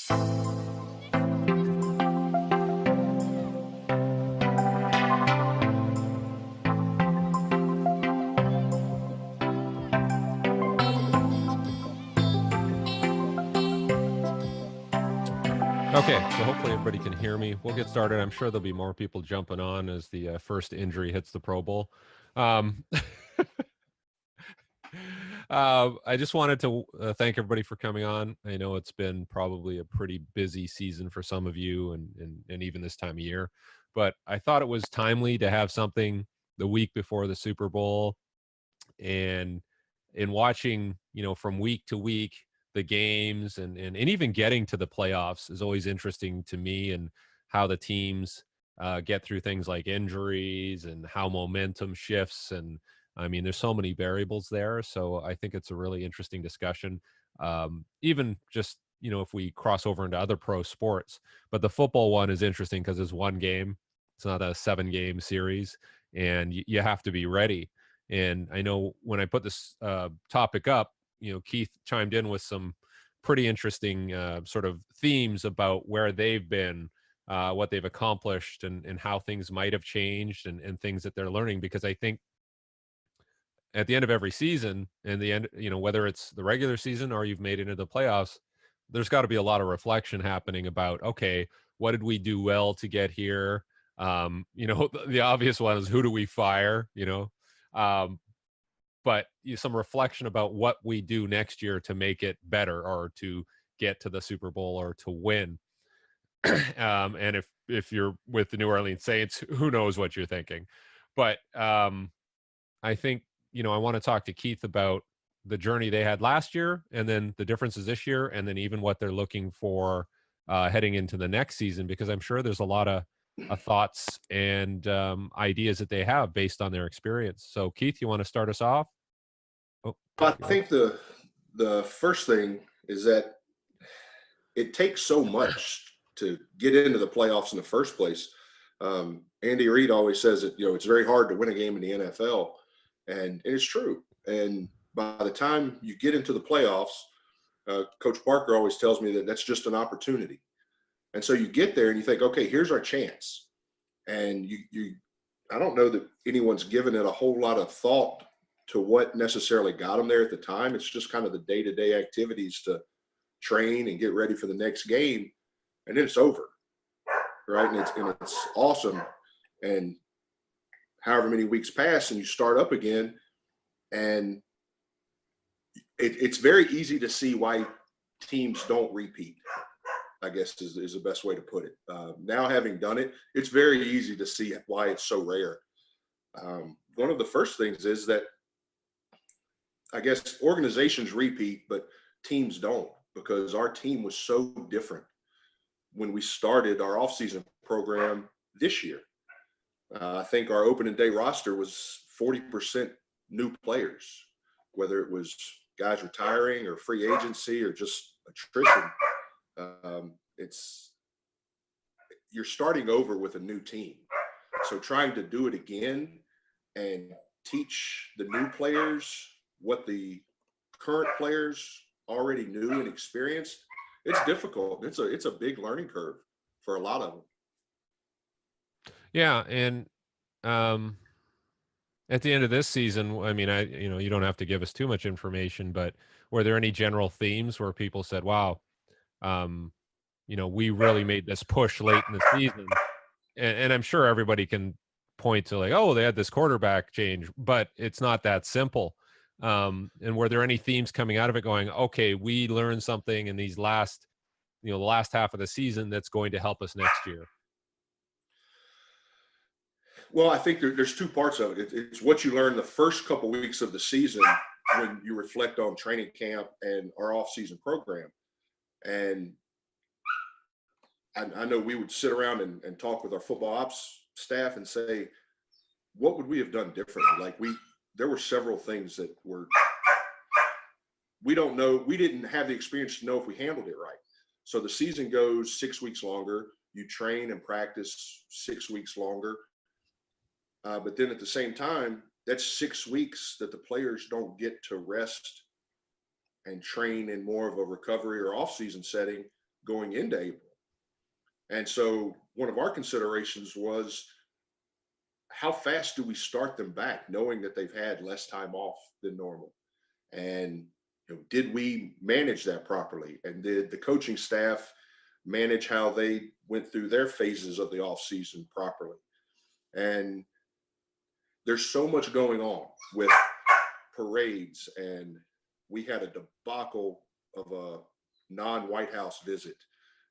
Okay, so hopefully everybody can hear me. We'll get started. I'm sure there'll be more people jumping on as the first injury hits the Pro Bowl. Um, I just wanted to thank everybody for coming on. I know it's been probably a pretty busy season for some of you, and even this time of year. But I thought it was timely to have something the week before the Super Bowl, and in watching, from week to week, the games and even getting to the playoffs is always interesting to me, and how the teams get through things like injuries and how momentum shifts. And I mean, there's so many variables there. So I think it's a really interesting discussion. Even just, if we cross over into other pro sports, but the football one is interesting because it's one game. It's not a 7-game series, and you have to be ready. And I know when I put this topic up, Keith chimed in with some pretty interesting sort of themes about where they've been, what they've accomplished, and how things might have changed, and things that they're learning. Because I think at the end of every season, and the end, whether it's the regular season or you've made it into the playoffs, there's got to be a lot of reflection happening about, okay, what did we do well to get here? The obvious one is, who do we fire? Um, but some reflection about what we do next year to make it better, or to get to the Super Bowl, or to win. And if you're with the New Orleans Saints, who knows what you're thinking. But I think, I want to talk to Keith about the journey they had last year, and then the differences this year, and then even what they're looking for heading into the next season, because I'm sure there's a lot of thoughts and ideas that they have based on their experience. So Keith, you want to start us off? Oh, I think the first thing is that it takes so much to get into the playoffs in the first place. Andy Reid always says that, it's very hard to win a game in the NFL, and it's true. And by the time you get into the playoffs, Coach Parker always tells me that that's just an opportunity. And so you get there and you think, okay, here's our chance. And I don't know that anyone's given it a whole lot of thought to what necessarily got them there at the time. It's just kind of the day-to-day activities to train and get ready for the next game, and then it's over, right? And it's awesome. And however many weeks pass, and you start up again, and it's very easy to see why teams don't repeat, I guess is the best way to put it. Now, having done it, it's very easy to see why it's so rare. One of the first things is that, I guess, organizations repeat, but teams don't, because our team was so different when we started our offseason program this year. I think our opening day roster was 40% new players, whether it was guys retiring or free agency or just attrition. You're starting over with a new team. So trying to do it again and teach the new players what the current players already knew and experienced, it's difficult. It's a big learning curve for a lot of them. Yeah, and at the end of this season, I mean, you don't have to give us too much information, but were there any general themes where people said, "Wow, we really made this push late in the season"? And I'm sure everybody can point to, like, oh, they had this quarterback change, but it's not that simple. And were there any themes coming out of it going, okay, we learned something in the last half of the season that's going to help us next year? Well, I think there's two parts of it. It's what you learn the first couple weeks of the season when you reflect on training camp and our off-season program. And I know we would sit around and talk with our football ops staff and say, what would we have done differently? Like, there were several things that we don't know. We didn't have the experience to know if we handled it right. So the season goes 6 weeks longer. You train and practice 6 weeks longer. But then at the same time, that's 6 weeks that the players don't get to rest and train in more of a recovery or off-season setting going into April. And so one of our considerations was, how fast do we start them back, knowing that they've had less time off than normal? And did we manage that properly? And did the coaching staff manage how they went through their phases of the off season properly? And there's so much going on with parades, and we had a debacle of a non-White House visit,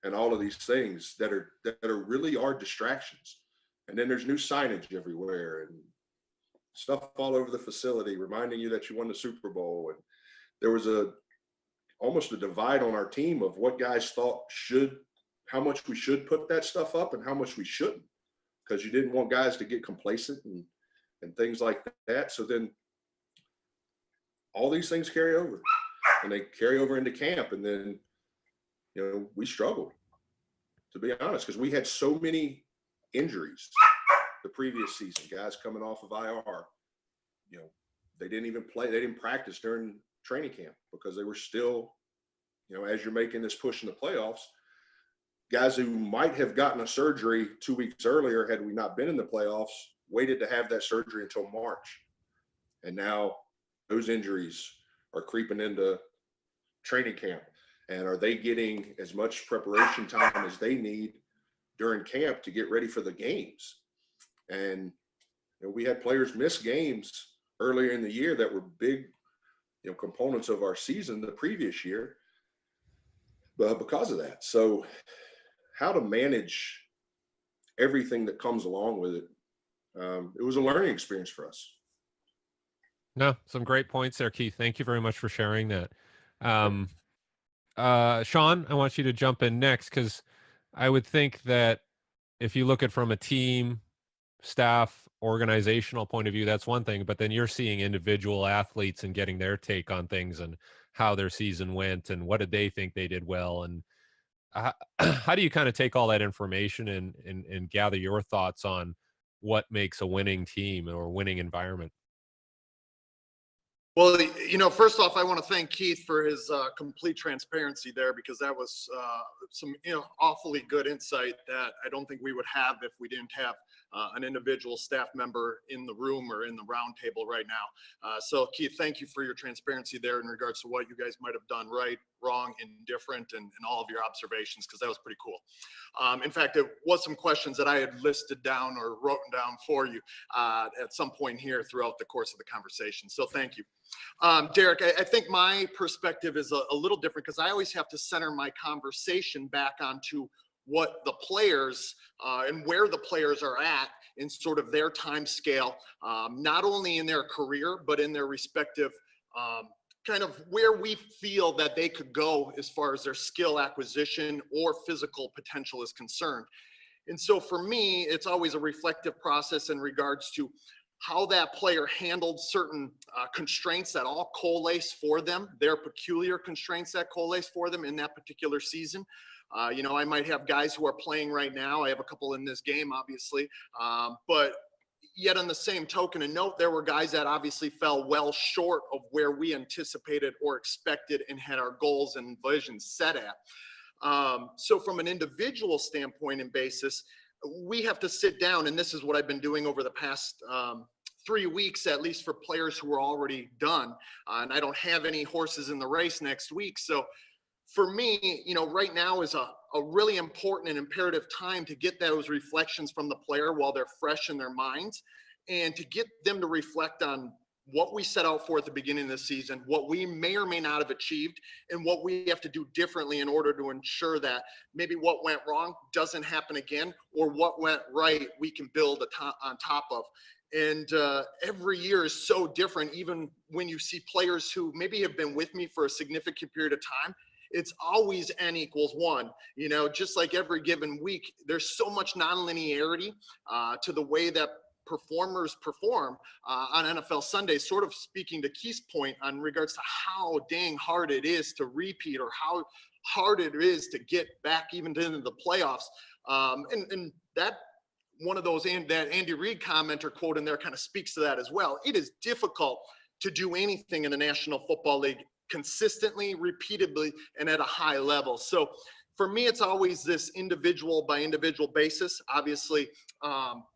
and all of these things that are really are distractions. And then there's new signage everywhere and stuff all over the facility reminding you that you won the Super Bowl. And there was almost a divide on our team of what guys thought how much we should put that stuff up and how much we shouldn't, because you didn't want guys to get complacent and things like that. So then all these things carry over, and they carry over into camp. And then, we struggled, to be honest, because we had so many injuries the previous season, guys coming off of IR. They didn't even play, they didn't practice during training camp because they were still, as you're making this push in the playoffs, guys who might have gotten a surgery 2 weeks earlier had we not been in the playoffs waited to have that surgery until March. And now those injuries are creeping into training camp. And are they getting as much preparation time as they need during camp to get ready for the games? And we had players miss games earlier in the year that were big, components of our season the previous year, but because of that. So how to manage everything that comes along with it, it was a learning experience for us. No, some great points there, Keith. Thank you very much for sharing that. Sean, I want you to jump in next, because I would think that if you look at from a team, staff, organizational point of view, that's one thing, but then you're seeing individual athletes and getting their take on things and how their season went and what did they think they did well. And how do you kind of take all that information and gather your thoughts on what makes a winning team or winning environment? Well, first off, I want to thank Keith for his complete transparency there, because that was some awfully good insight that I don't think we would have if we didn't have an individual staff member in the room or in the round table right now. So Keith, thank you for your transparency there in regards to what you guys might have done right, wrong, indifferent, and all of your observations, because that was pretty cool. In fact, it was some questions that I had listed down or written down for you at some point here throughout the course of the conversation. So thank you. Derek, I think my perspective is a little different, because I always have to center my conversation back onto what the players and where the players are at in sort of their time scale, not only in their career, but in their respective kind of where we feel that they could go as far as their skill acquisition or physical potential is concerned. And so for me, it's always a reflective process in regards to how that player handled certain constraints that all coalesce for them, their peculiar constraints that coalesce for them in that particular season. I might have guys who are playing right now. I have a couple in this game, obviously. But yet on the same token and note, there were guys that obviously fell well short of where we anticipated or expected and had our goals and visions set at. So from an individual standpoint and basis, we have to sit down, and this is what I've been doing over the past 3 weeks, at least for players who are already done. And I don't have any horses in the race next week. So for me, right now is a really important and imperative time to get those reflections from the player while they're fresh in their minds, and to get them to reflect on what we set out for at the beginning of the season, what we may or may not have achieved, and what we have to do differently in order to ensure that maybe what went wrong doesn't happen again, or what went right we can build on top of. And every year is so different, even when you see players who maybe have been with me for a significant period of time. It's always N equals 1, just like every given week. There's so much nonlinearity to the way that performers perform on NFL Sundays, sort of speaking to Keith's point on regards to how dang hard it is to repeat, or how hard it is to get back even into the playoffs. And that one of those, that Andy Reid comment or quote in there kind of speaks to that as well. It is difficult to do anything in the National Football League consistently, repeatedly, and at a high level. So for me, it's always this individual by individual basis. Obviously,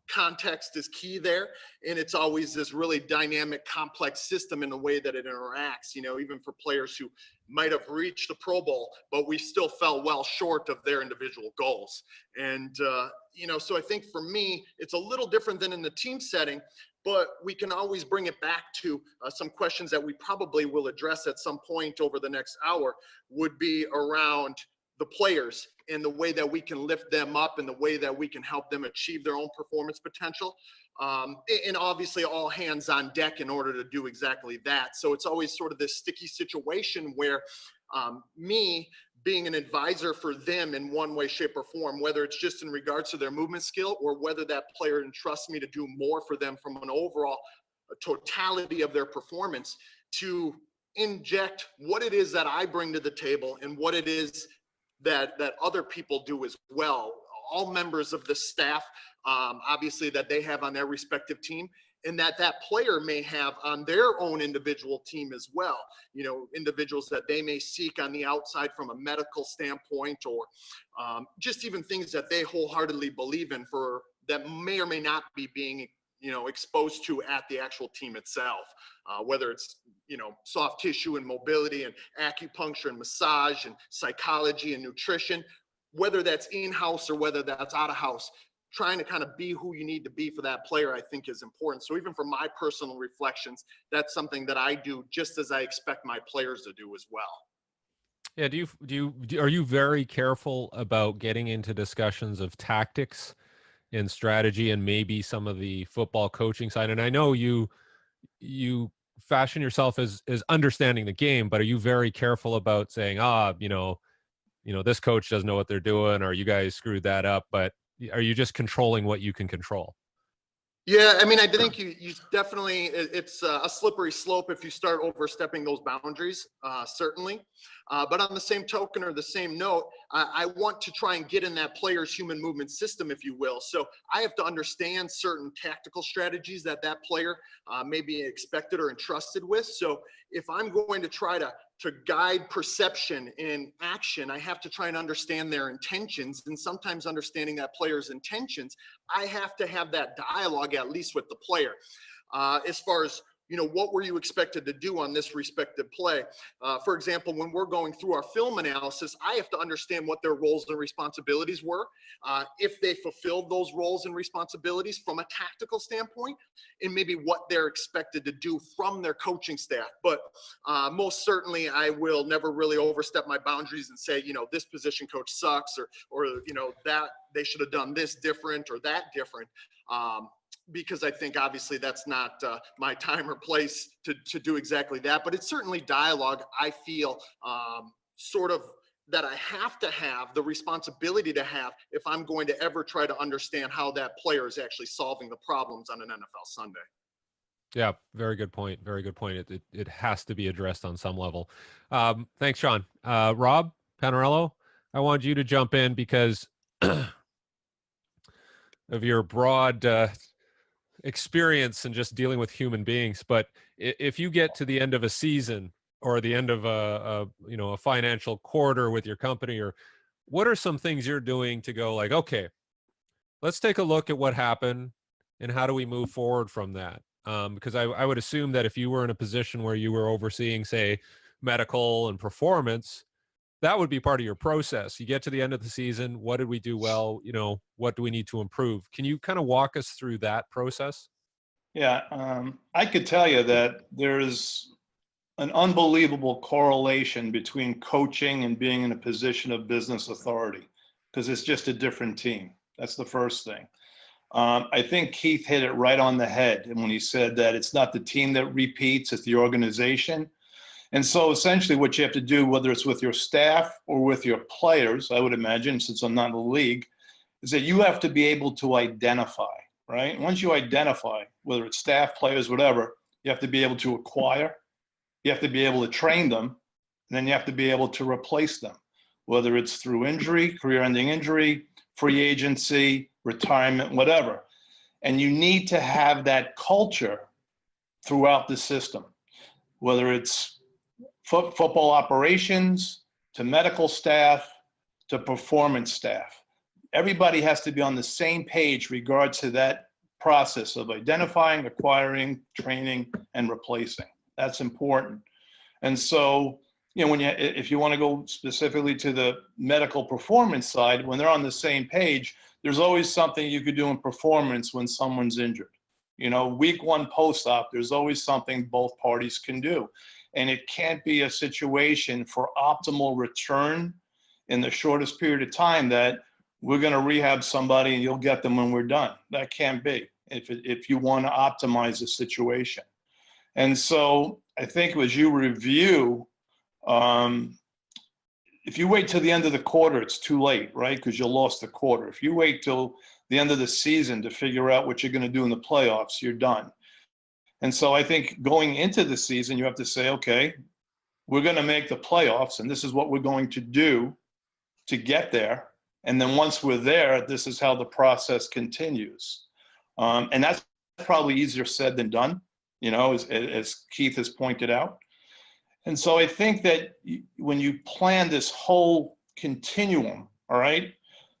context is key there. And it's always this really dynamic, complex system in the way that it interacts, you know, even for players who might have reached the Pro Bowl, but we still fell well short of their individual goals. And, you know, so I think for me, it's a little different than in the team setting, but we can always bring it back to some questions that we probably will address at some point over the next hour would be around the players and the way that we can lift them up and the way that we can help them achieve their own performance potential. And obviously all hands on deck in order to do exactly that. So it's always sort of this sticky situation where me being an advisor for them in one way, shape, or form, whether it's just in regards to their movement skill or whether that player entrusts me to do more for them from an overall totality of their performance, to inject what it is that I bring to the table and what it is that other people do as well. All members of the staff, obviously, that they have on their respective team, and that player may have on their own individual team as well. You know, individuals that they may seek on the outside from a medical standpoint, or just even things that they wholeheartedly believe in for that may or may not be being, you know, exposed to at the actual team itself, whether it's, you know, soft tissue and mobility and acupuncture and massage and psychology and nutrition, whether that's in-house or whether that's out-of-house. Trying to kind of be who you need to be for that player, I think, is important. So even for my personal reflections, that's something that I do just as I expect my players to do as well. Yeah. Are you very careful about getting into discussions of tactics and strategy and maybe some of the football coaching side? And I know you fashion yourself as understanding the game, but are you very careful about saying, you know, this coach doesn't know what they're doing, or you guys screwed that up, but are you just controlling what you can control? Yeah, I mean, I think you definitely, it's a slippery slope if you start overstepping those boundaries, certainly. But on the same token or the same note, I want to try and get in that player's human movement system, if you will. So I have to understand certain tactical strategies that player may be expected or entrusted with. So if I'm going to try to guide perception in action, I have to try and understand their intentions. And sometimes understanding that player's intentions, I have to have that dialogue at least with the player. As far as, you know, what were you expected to do on this respective play? For example, when we're going through our film analysis, I have to understand what their roles and responsibilities were, if they fulfilled those roles and responsibilities from a tactical standpoint, and maybe what they're expected to do from their coaching staff. But most certainly, I will never really overstep my boundaries and say, you know, this position coach sucks, or you know, that they should have done this different or that different. Because I think obviously that's not my time or place to do exactly that. But it's certainly dialogue I feel sort of that I have to have the responsibility to have if I'm going to ever try to understand how that player is actually solving the problems on an NFL Sunday. Yeah, very good point. Very good point. It has to be addressed on some level. Thanks, Sean. Rob Panarello, I wanted you to jump in because of your broad experience in just dealing with human beings. But if you get to the end of a season or the end of a financial quarter with your company, or what are some things you're doing to go like, okay, let's take a look at what happened and how do we move forward from that? Because I would assume that if you were in a position where you were overseeing, say, medical and performance, that would be part of your process. You get to the end of the season. What did we do well? You know, what do we need to improve? Can you kind of walk us through that process? Yeah, I could tell you that there's an unbelievable correlation between coaching and being in a position of business authority, because it's just a different team. That's the first thing. I think Keith hit it right on the head when he said that it's not the team that repeats, it's the organization. And so essentially what you have to do, whether it's with your staff or with your players, I would imagine, since I'm not in the league, is that you have to be able to identify, right? Once you identify, whether it's staff, players, whatever, you have to be able to acquire, you have to be able to train them, and then you have to be able to replace them, whether it's through injury, career-ending injury, free agency, retirement, whatever. And you need to have that culture throughout the system, whether it's football operations, to medical staff, to performance staff. Everybody has to be on the same page regards to that process of identifying, acquiring, training, and replacing. That's important. And so, you know, if you want to go specifically to the medical performance side, when they're on the same page, there's always something you could do in performance when someone's injured. You know, week one post-op, there's always something both parties can do. And it can't be a situation for optimal return in the shortest period of time that we're going to rehab somebody and you'll get them when we're done. That can't be if you want to optimize the situation. And so I think as you review, if you wait till the end of the quarter, it's too late, right? Because you lost the quarter. If you wait till the end of the season to figure out what you're going to do in the playoffs, you're done. And so I think going into the season, you have to say, okay, we're going to make the playoffs, and this is what we're going to do to get there. And then once we're there, this is how the process continues. And that's probably easier said than done, you know, as Keith has pointed out. And so I think that when you plan this whole continuum, all right,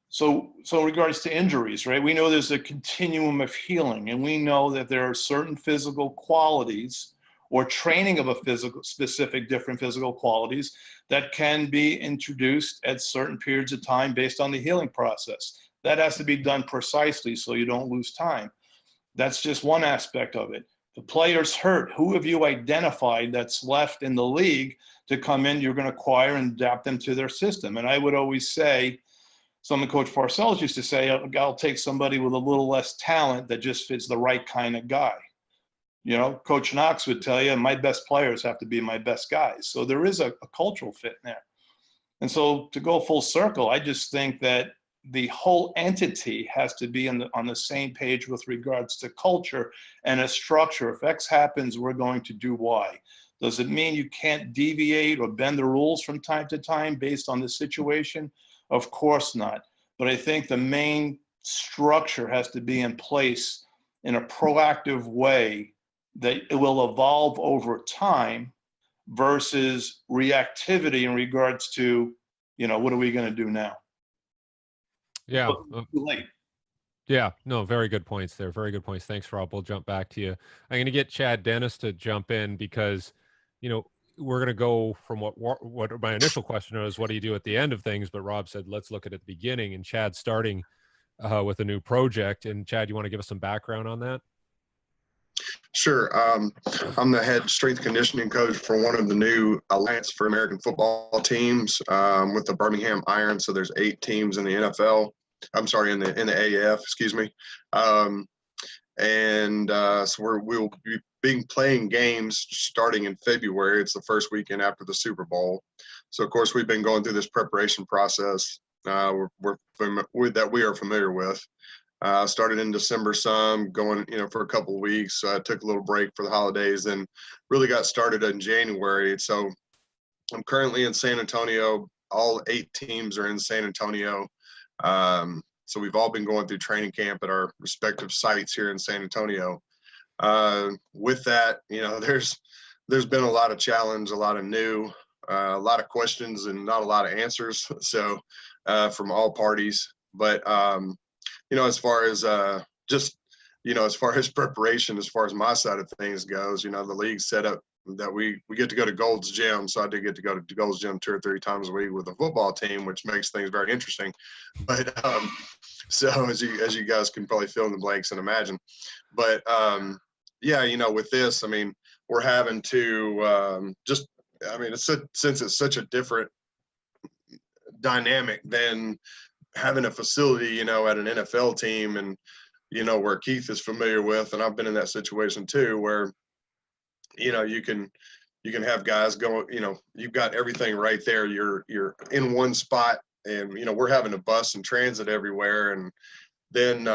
so in regards to injuries, right, we know there's a continuum of healing, and we know that there are certain physical qualities or training of specific different physical qualities that can be introduced at certain periods of time based on the healing process. That has to be done precisely so you don't lose time. That's just one aspect of it. The player's hurt. Who have you identified that's left in the league to come in, you're going to acquire and adapt them to their system? And I would always say, something Coach Parcells used to say, I'll take somebody with a little less talent that just fits the right kind of guy. You know, Coach Knox would tell you, my best players have to be my best guys. So there is a cultural fit there. And so to go full circle, I just think that the whole entity has to be on the same page with regards to culture and a structure. If X happens, we're going to do Y. Does it mean you can't deviate or bend the rules from time to time based on the situation? Of course not. But I think the main structure has to be in place in a proactive way that it will evolve over time versus reactivity in regards to, you know, what are we going to do now? Yeah. Too late. Yeah, no, very good points there. Very good points. Thanks, Rob. We'll jump back to you. I'm going to get Chad Dennis to jump in because, you know, we're going to go from what my initial question was, what do you do at the end of things? But Rob said, let's look at the beginning, and Chad's starting with a new project. And Chad, you want to give us some background on that? Sure. I'm the head strength conditioning coach for one of the new Alliance for American Football teams with the Birmingham Iron. So there's 8 teams in the NFL. I'm sorry, in the AAF, excuse me. So we'll be playing games starting in February. It's the first weekend after the Super Bowl. So, of course, we've been going through this preparation process that we are familiar with. Started in December going, for a couple of weeks. Took a little break for the holidays, then really got started in January. So I'm currently in San Antonio. All 8 teams are in San Antonio. So we've all been going through training camp at our respective sites here in San Antonio. With that, there's been a lot of challenge, a lot of new, a lot of questions and not a lot of answers. So from all parties, but as far as as far as preparation, as far as my side of things goes, the league set up that we get to go to Gold's Gym. So I did get to go to Gold's Gym 2 or 3 times a week with the football team, which makes things very interesting. But so as you guys can probably fill in the blanks and imagine, but with this, we're having to since it's such a different dynamic than having a facility, at an NFL team and, where Keith is familiar with, and I've been in that situation too, where, you can have guys go, you've got everything right there. You're in one spot and, we're having a bus and transit everywhere. And then,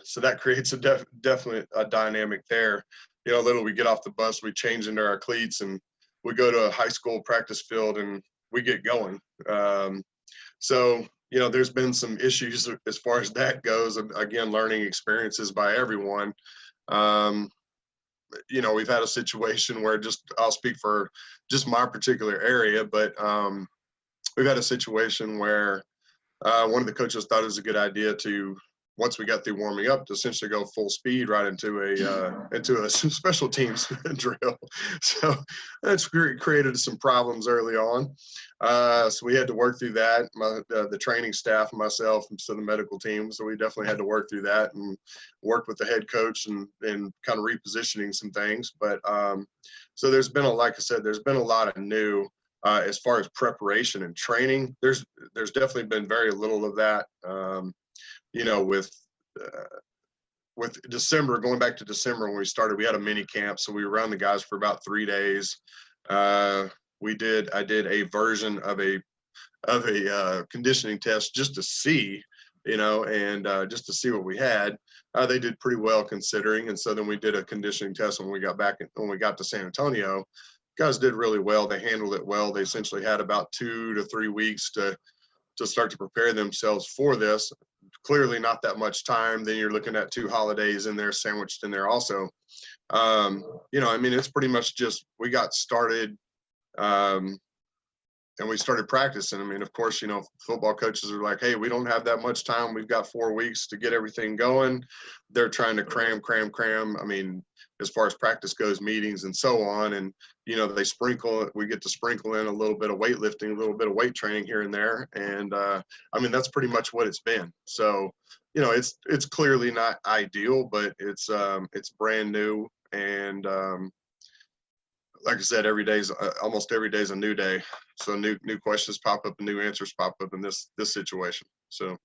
so that creates definitely a dynamic there. Little we get off the bus, we change into our cleats and we go to a high school practice field and we get going. So, there's been some issues as far as that goes. And again, learning experiences by everyone. We've had a situation where I'll speak for just my particular area, but we've had a situation where one of the coaches thought it was a good idea to, once we got through warming up, to essentially go full speed right into a special teams drill. So that's created some problems early on. So we had to work through that. The training staff, myself, and so the medical team. So we definitely had to work through that and work with the head coach and kind of repositioning some things. But so there's been like I said, there's been a lot of new. As far as preparation and training, there's definitely been very little of that. With December, going back to December when we started, we had a mini camp, so we were around the guys for about 3 days. I did a version of a conditioning test just to see, and just to see what we had. They did pretty well considering, and so then we did a conditioning test when we got to San Antonio. Guys did really well. They handled it well. They essentially had about 2 to 3 weeks to start to prepare themselves for this. Clearly not that much time. Then you're looking at 2 holidays in there, sandwiched in there also. It's pretty much just, we got started and we started practicing. Of course, football coaches are like, hey, we don't have that much time. We've got 4 weeks to get everything going. They're trying to cram. As far as practice goes, meetings and so on. And, we get to sprinkle in a little bit of weightlifting, a little bit of weight training here and there. And, that's pretty much what it's been. So, it's clearly not ideal, but it's brand new. And, like I said, almost every day is a new day. So new questions pop up and new answers pop up in this situation. So.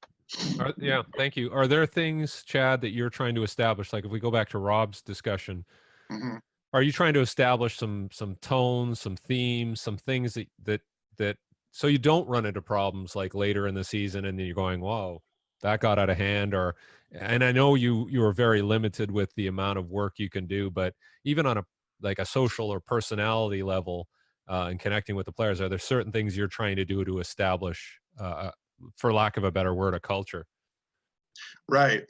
Yeah, thank you. Are there things, Chad, that you're trying to establish? Like if we go back to Rob's discussion, Mm-hmm. are you trying to establish some tones, some themes, some things that so you don't run into problems like later in the season and then you're going, whoa, that got out of hand? And I know you are very limited with the amount of work you can do, but even on a social or personality level and connecting with the players, are there certain things you're trying to do to establish, for lack of a better word, a culture? Right.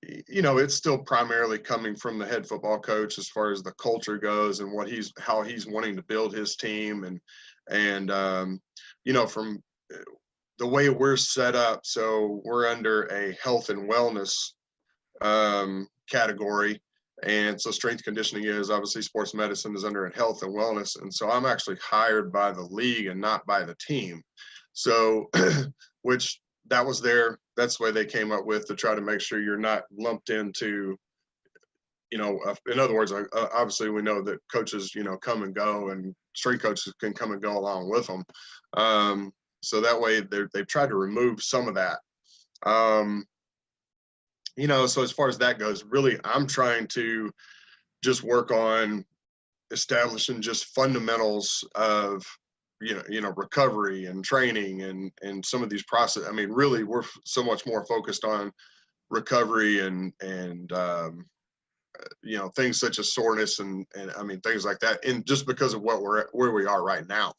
It's still primarily coming from the head football coach as far as the culture goes and how he's wanting to build his team and from the way we're set up. So we're under a health and wellness category. And so strength conditioning is obviously, sports medicine is under a health and wellness. And so I'm actually hired by the league and not by the team. So, which that's the way they came up with, to try to make sure you're not lumped into, in other words, obviously we know that coaches, come and go, and strength coaches can come and go along with them. So that way they've tried to remove some of that. So as far as that goes, really, I'm trying to just work on establishing just fundamentals of, recovery and training and some of these process. Really, we're so much more focused on recovery and things such as soreness and things like that. And just because of where we are right now,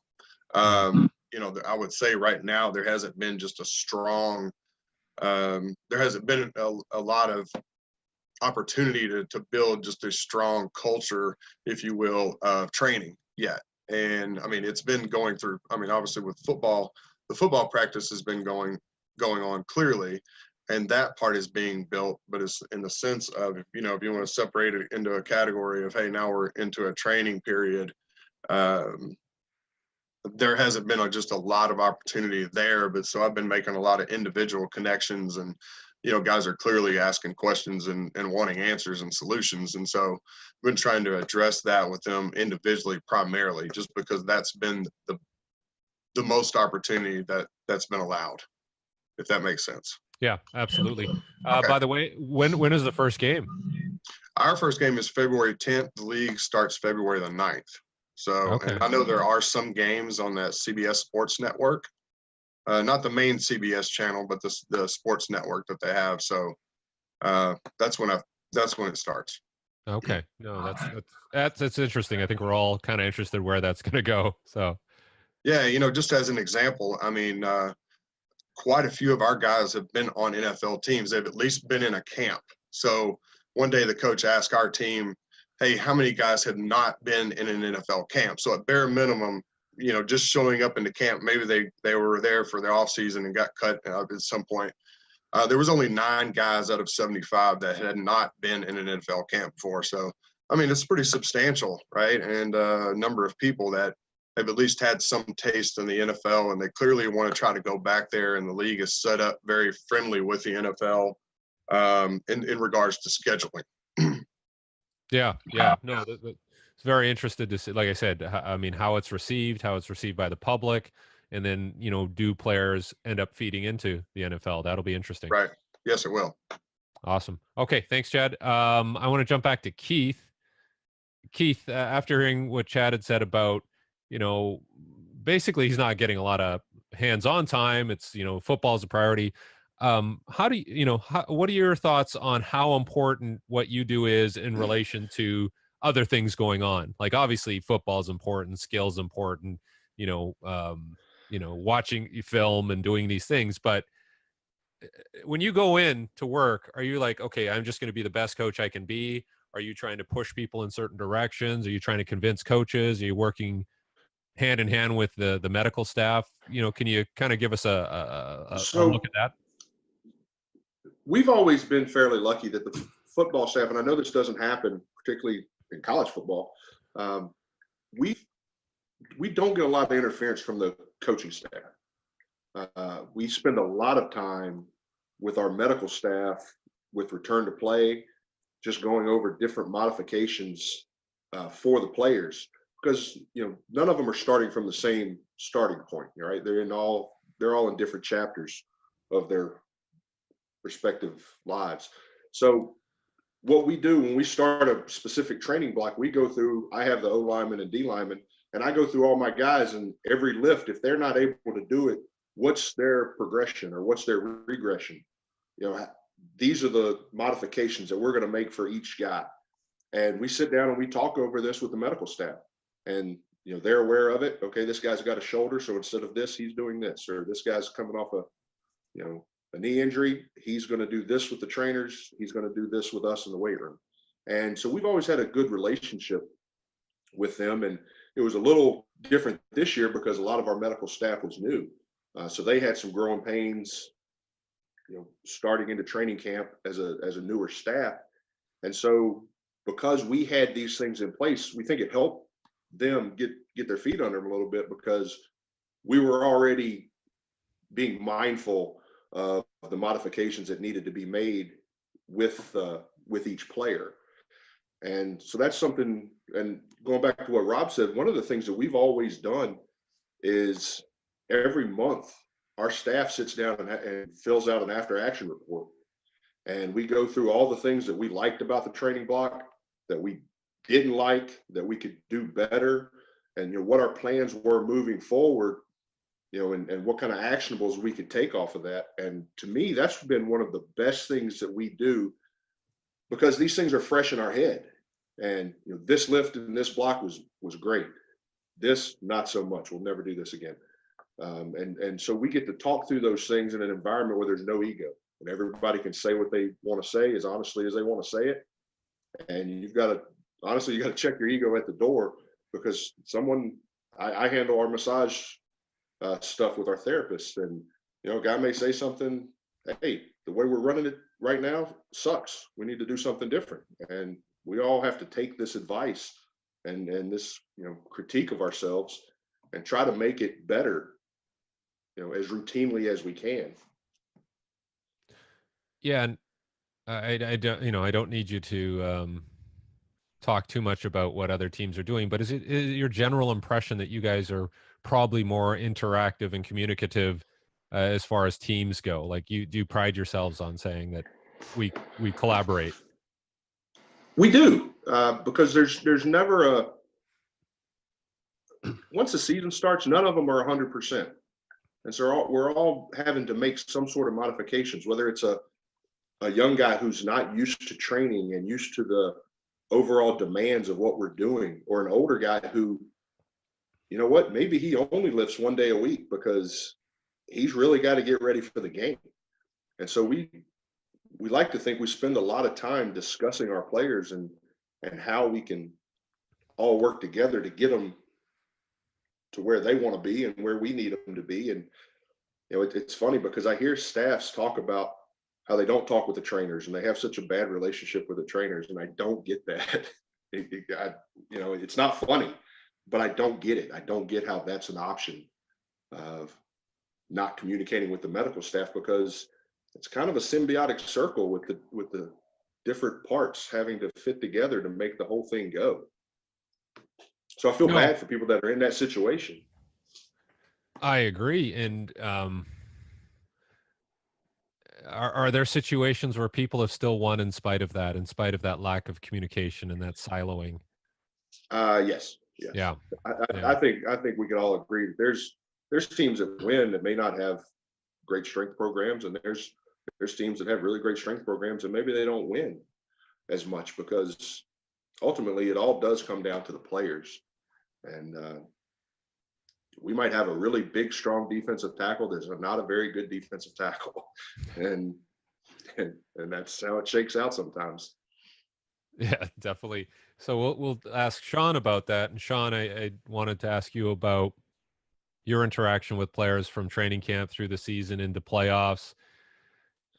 I would say right now there hasn't been just a strong, there hasn't been a lot of opportunity to build just a strong culture, if you will, of training yet. And it's been going through, obviously with football, the football practice has been going on clearly, and that part is being built, but it's in the sense of, if you want to separate it into a category of, hey, now we're into a training period, there hasn't been just a lot of opportunity there. But so I've been making a lot of individual connections, and guys are clearly asking questions and wanting answers and solutions. And so I've been trying to address that with them individually primarily, just because that's been the most opportunity that's been allowed, if that makes sense. Yeah, absolutely. Okay. By the way, when is the first game? Our first game is February 10th. The league starts February the 9th. So, Okay. And I know there are some games on that CBS Sports Network. Not the main CBS channel, but the sports network that they have. So that's when it starts. Okay. No, that's interesting. I think we're all kind of interested where that's going to go. So yeah, just as an example, quite a few of our guys have been on NFL teams. They've at least been in a camp. So one day the coach asked our team, hey, how many guys have not been in an NFL camp? So at bare minimum, just showing up into camp. Maybe they were there for their off season and got cut at some point. There was only 9 guys out of 75 that had not been in an NFL camp before. So, I mean, it's pretty substantial, right? And a number of people that have at least had some taste in the NFL, and they clearly want to try to go back there. And the league is set up very friendly with the NFL in regards to scheduling. Yeah. No, it's very interested to see, like I said, I mean, how it's received by the public, and then, do players end up feeding into the NFL? That'll be interesting. Right. Yes, it will. Awesome. Okay. Thanks, Chad. I want to jump back to Keith. Keith, after hearing what Chad had said about, basically he's not getting a lot of hands-on time. It's, football's a priority. How do you, what are your thoughts on how important what you do is in relation to other things going on? Like, obviously football is important, skills important, watching film and doing these things. But when you go in to work, are you like, okay, I'm just going to be the best coach I can be? Are you trying to push people in certain directions? Are you trying to convince coaches? Are you working hand in hand with the medical staff? Can you kind of give us a look at that? We've always been fairly lucky that the football staff, and I know this doesn't happen, particularly in college football, we don't get a lot of interference from the coaching staff. We spend a lot of time with our medical staff with return to play, just going over different modifications for the players, because none of them are starting from the same starting point, right? They're all in different chapters of their respective lives. So what we do when we start a specific training block, we go through, I have the O lineman and D lineman, and I go through all my guys, and every lift, if they're not able to do it, what's their progression or what's their regression? These are the modifications that we're going to make for each guy. And we sit down and we talk over this with the medical staff, and they're aware of it. Okay, this guy's got a shoulder, so instead of this, he's doing this, or this guy's coming off a knee injury, he's going to do this with the trainers, he's going to do this with us in the weight room. And so we've always had a good relationship with them. And it was a little different this year because a lot of our medical staff was new. So they had some growing pains, starting into training camp as a newer staff. And so because we had these things in place, we think it helped them get their feet under them a little bit, because we were already being mindful of the modifications that needed to be made with each player. And so that's something, and going back to what Rob said, one of the things that we've always done is every month our staff sits down and fills out an after action report. And we go through all the things that we liked about the training block, that we didn't like, that we could do better, and what our plans were moving forward, and what kind of actionables we could take off of that. And to me, that's been one of the best things that we do, because these things are fresh in our head. And this lift and this block was great. This, not so much. We'll never do this again. And so we get to talk through those things in an environment where there's no ego, and everybody can say what they want to say as honestly as they want to say it. And you got to check your ego at the door, because I handle our massage stuff with our therapists, and a guy may say something, hey, the way we're running it right now sucks, we need to do something different. And we all have to take this advice and this critique of ourselves and try to make it better, as routinely as we can. Yeah, and I don't I don't need you to talk too much about what other teams are doing, but is it your general impression that you guys are probably more interactive and communicative as far as teams go? Like, you do pride yourselves on saying that we collaborate? We do, because there's never once the season starts, none of them are 100%. And so we're all having to make some sort of modifications, whether it's a young guy who's not used to training and used to the overall demands of what we're doing, or an older guy who, maybe he only lifts 1 day a week because he's really got to get ready for the game. And so we like to think we spend a lot of time discussing our players and how we can all work together to get them to where they want to be and where we need them to be. And it's funny because I hear staffs talk about how they don't talk with the trainers and they have such a bad relationship with the trainers, and I don't get that. It's not funny, but I don't get it. I don't get how that's an option of not communicating with the medical staff, because it's kind of a symbiotic circle with the different parts having to fit together to make the whole thing go. So I feel No, bad for people that are in that situation. I agree. And are there situations where people have still won in spite of that lack of communication and that siloing? Yes. Yeah. I think we can all agree that there's teams that win that may not have great strength programs, and there's teams that have really great strength programs and maybe they don't win as much, because ultimately it all does come down to the players. And we might have a really big, strong defensive tackle that's not a very good defensive tackle, and that's how it shakes out sometimes. Yeah, definitely. So we'll ask Sean about that. And Sean, I wanted to ask you about your interaction with players from training camp through the season into playoffs,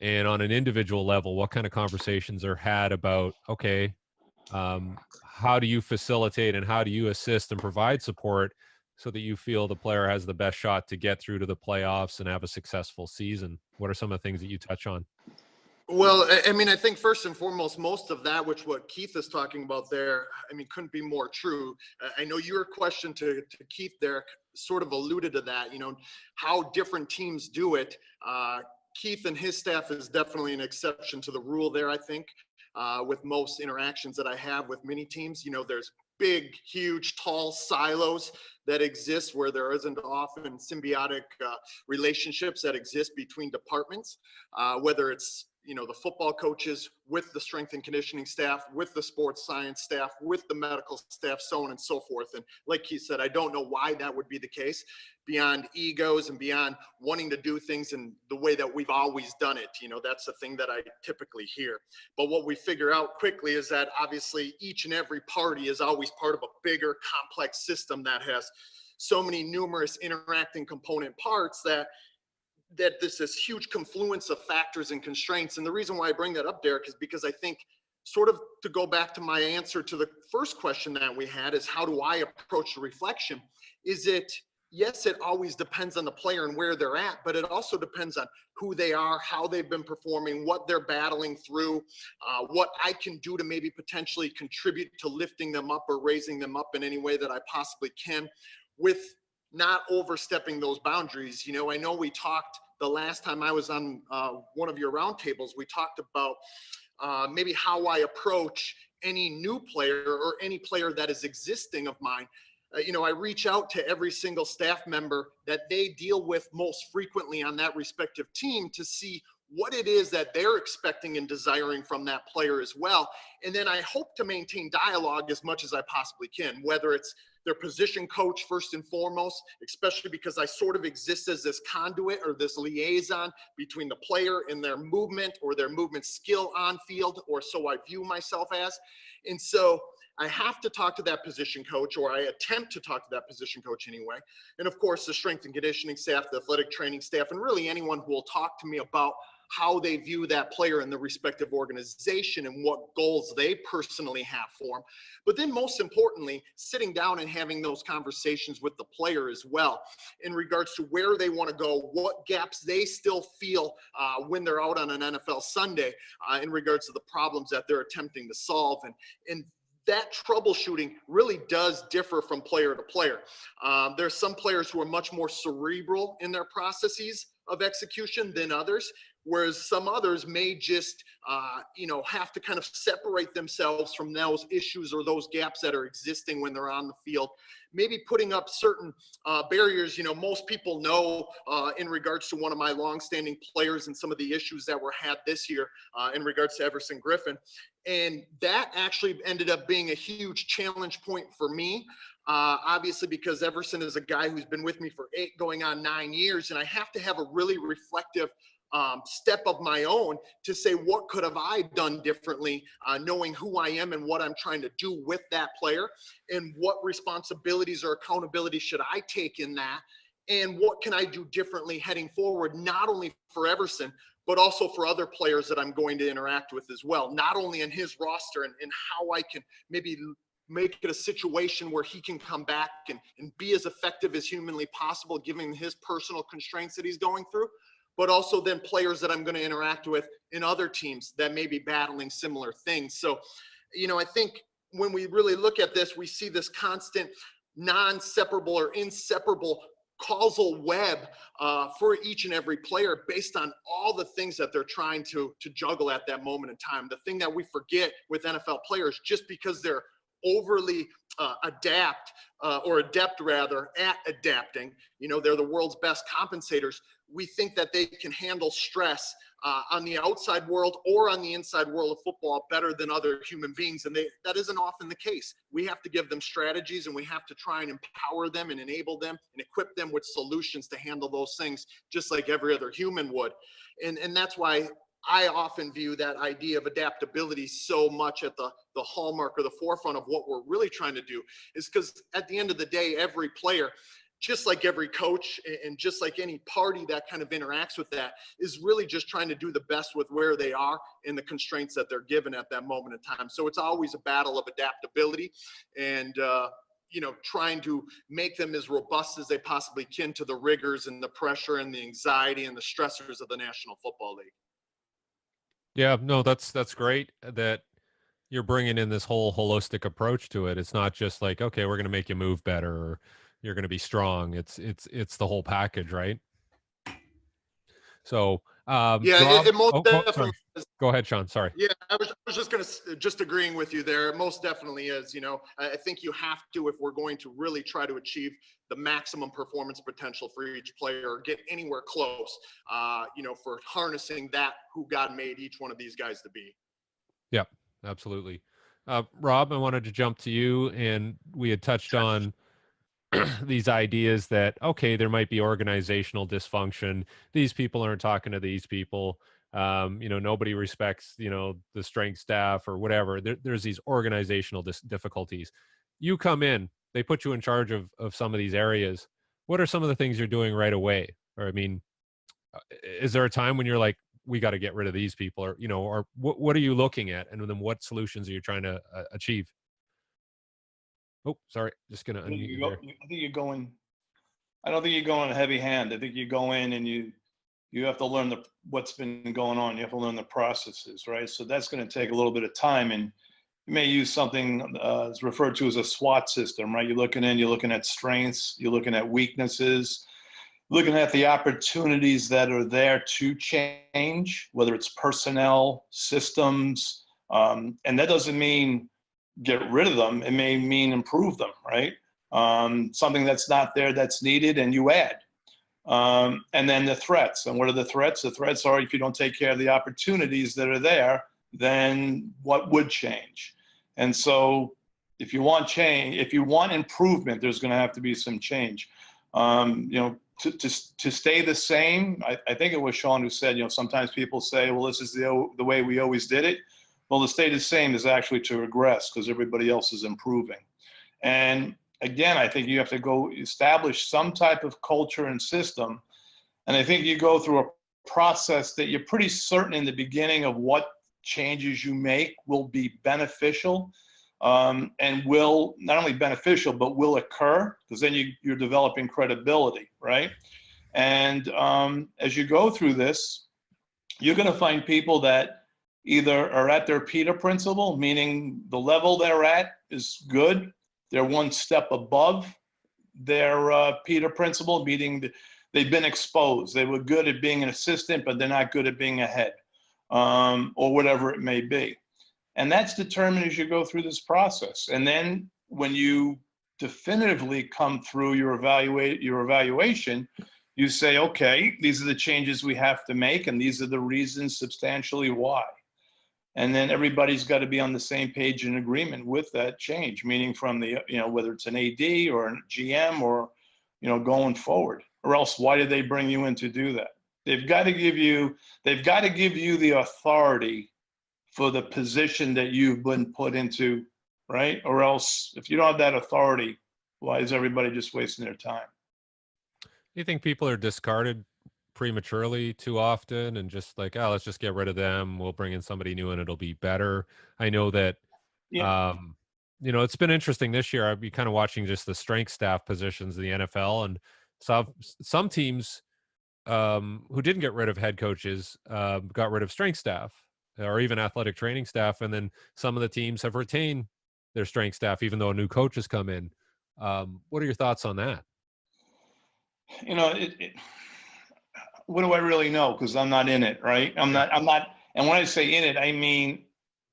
and on an individual level, what kind of conversations are had about, okay, how do you facilitate and how do you assist and provide support so that you feel the player has the best shot to get through to the playoffs and have a successful season? What are some of the things that you touch on? Well, I mean, I think first and foremost, most of that, which what Keith is talking about there, I mean, couldn't be more true. I know your question to Keith there sort of alluded to that, how different teams do it. Keith and his staff is definitely an exception to the rule there, I think. With most interactions that I have with many teams, there's big, huge, tall silos that exist where there isn't often symbiotic relationships that exist between departments, whether it's the football coaches with the strength and conditioning staff, with the sports science staff, with the medical staff, so on and so forth. And like he said, I don't know why that would be the case, beyond egos and beyond wanting to do things in the way that we've always done it. That's the thing that I typically hear. But what we figure out quickly is that obviously each and every party is always part of a bigger, complex system that has so many numerous interacting component parts that there's this huge confluence of factors and constraints. And the reason why I bring that up, Derek, is because I think, sort of to go back to my answer to the first question that we had, is how do I approach the reflection? Yes, it always depends on the player and where they're at, but it also depends on who they are, how they've been performing, what they're battling through, what I can do to maybe potentially contribute to lifting them up or raising them up in any way that I possibly can, with not overstepping those boundaries. I know we talked the last time I was on one of your roundtables, we talked about maybe how I approach any new player or any player that is existing of mine. I reach out to every single staff member that they deal with most frequently on that respective team to see what it is that they're expecting and desiring from that player as well. And then I hope to maintain dialogue as much as I possibly can, whether it's their position coach first and foremost, especially because I sort of exist as this conduit or this liaison between the player and their movement or their movement skill on field, or so I view myself as. And so I have to talk to that position coach, or I attempt to talk to that position coach anyway. And of course, the strength and conditioning staff, the athletic training staff, and really anyone who will talk to me about how they view that player in the respective organization and what goals they personally have for them. But then most importantly, sitting down and having those conversations with the player as well in regards to where they want to go, what gaps they still feel when they're out on an NFL Sunday in regards to the problems that they're attempting to solve. And that troubleshooting really does differ from player to player. There's some players who are much more cerebral in their processes of execution than others, whereas some others may just, have to kind of separate themselves from those issues or those gaps that are existing when they're on the field. Maybe putting up certain barriers. Most people know in regards to one of my longstanding players and some of the issues that were had this year in regards to Everson Griffin. And that actually ended up being a huge challenge point for me. Obviously, because Everson is a guy who's been with me for 8 going on 9 years, and I have to have a really reflective step of my own to say, what could have I done differently, knowing who I am and what I'm trying to do with that player, and what responsibilities or accountability should I take in that, and what can I do differently heading forward, not only for Everson, but also for other players that I'm going to interact with as well, not only in his roster and how I can maybe make it a situation where he can come back and be as effective as humanly possible, given his personal constraints that he's going through, but also then players that I'm going to interact with in other teams that may be battling similar things. So, I think when we really look at this, we see this constant non-separable or inseparable causal web for each and every player based on all the things that they're trying to juggle at that moment in time. The thing that we forget with NFL players, just because they're overly adept rather at adapting, they're the world's best compensators. We think that they can handle stress on the outside world or on the inside world of football better than other human beings. And that isn't often the case. We have to give them strategies, and we have to try and empower them and enable them and equip them with solutions to handle those things, just like every other human would. And that's why I often view that idea of adaptability so much at the hallmark or the forefront of what we're really trying to do, is because at the end of the day, every player, just like every coach and just like any party that kind of interacts with that, is really just trying to do the best with where they are and the constraints that they're given at that moment in time. So it's always a battle of adaptability and, trying to make them as robust as they possibly can to the rigors and the pressure and the anxiety and the stressors of the National Football League. Yeah, no, that's great that you're bringing in this whole holistic approach to it. It's not just like, okay, we're going to make you move better, or you're going to be strong. It's the whole package, right? So, Yeah, Rob, it most sorry. definitely is. Go ahead, Sean. Sorry. Yeah, I was just going to agreeing with you there. It most definitely is. I think you have to, if we're going to really try to achieve the maximum performance potential for each player, or get anywhere close, for harnessing that who God made each one of these guys to be. Yep, absolutely. Rob, I wanted to jump to you, and we had touched on these ideas that, okay, there might be organizational dysfunction. These people aren't talking to these people. Nobody respects, the strength staff or whatever. There's these organizational difficulties. You come in, they put you in charge of some of these areas. What are some of the things you're doing right away? Or, is there a time when you're like, we got to get rid of these people, or what are you looking at? And then what solutions are you trying to achieve? Oh, sorry. Just going to unmute you there. I don't think you're going heavy hand. I think you go in and you have to learn what's been going on. You have to learn the processes, right? So that's going to take a little bit of time, and you may use something that's referred to as a SWOT system, right? You're looking at strengths, you're looking at weaknesses, looking at the opportunities that are there to change, whether it's personnel, systems, and that doesn't mean get rid of them. It may mean improve them, right? Something that's not there that's needed, and you add. And then the threats. And what are the threats? The threats are, if you don't take care of the opportunities that are there, then what would change? And so if you want change, if you want improvement, there's going to have to be some change. To stay the same, I think it was Sean who said, sometimes people say, well, this is the way we always did it. Well, to stay the same is actually to regress, because everybody else is improving. And again, I think you have to go establish some type of culture and system. And I think you go through a process that you're pretty certain in the beginning of what changes you make will be beneficial, and will not only beneficial, but will occur, because then you're developing credibility, right? And as you go through this, you're going to find people that either are at their Peter principle, meaning the level they're at is good. They're one step above their Peter principle, meaning they've been exposed. They were good at being an assistant, but they're not good at being a head, or whatever it may be. And that's determined as you go through this process. And then when you definitively come through your evaluation, you say, okay, these are the changes we have to make, and these are the reasons substantially why. And then everybody's got to be on the same page in agreement with that change, meaning from the, whether it's an AD or a GM or, going forward, or else why did they bring you in to do that? They've got to give you the authority for the position that you've been put into, right? Or else, if you don't have that authority, why is everybody just wasting their time? Do you think people are discarded prematurely too often and just like, oh, let's just get rid of them. We'll bring in somebody new and it'll be better. I know that, Yeah. um, it's been interesting this year. I've been kind of watching just the strength staff positions in the NFL, and some teams who didn't get rid of head coaches got rid of strength staff or even athletic training staff, and then some of the teams have retained their strength staff even though a new coach has come in. What are your thoughts on that? What do I really know? Because I'm not in it, right? I'm not. And when I say in it, I mean,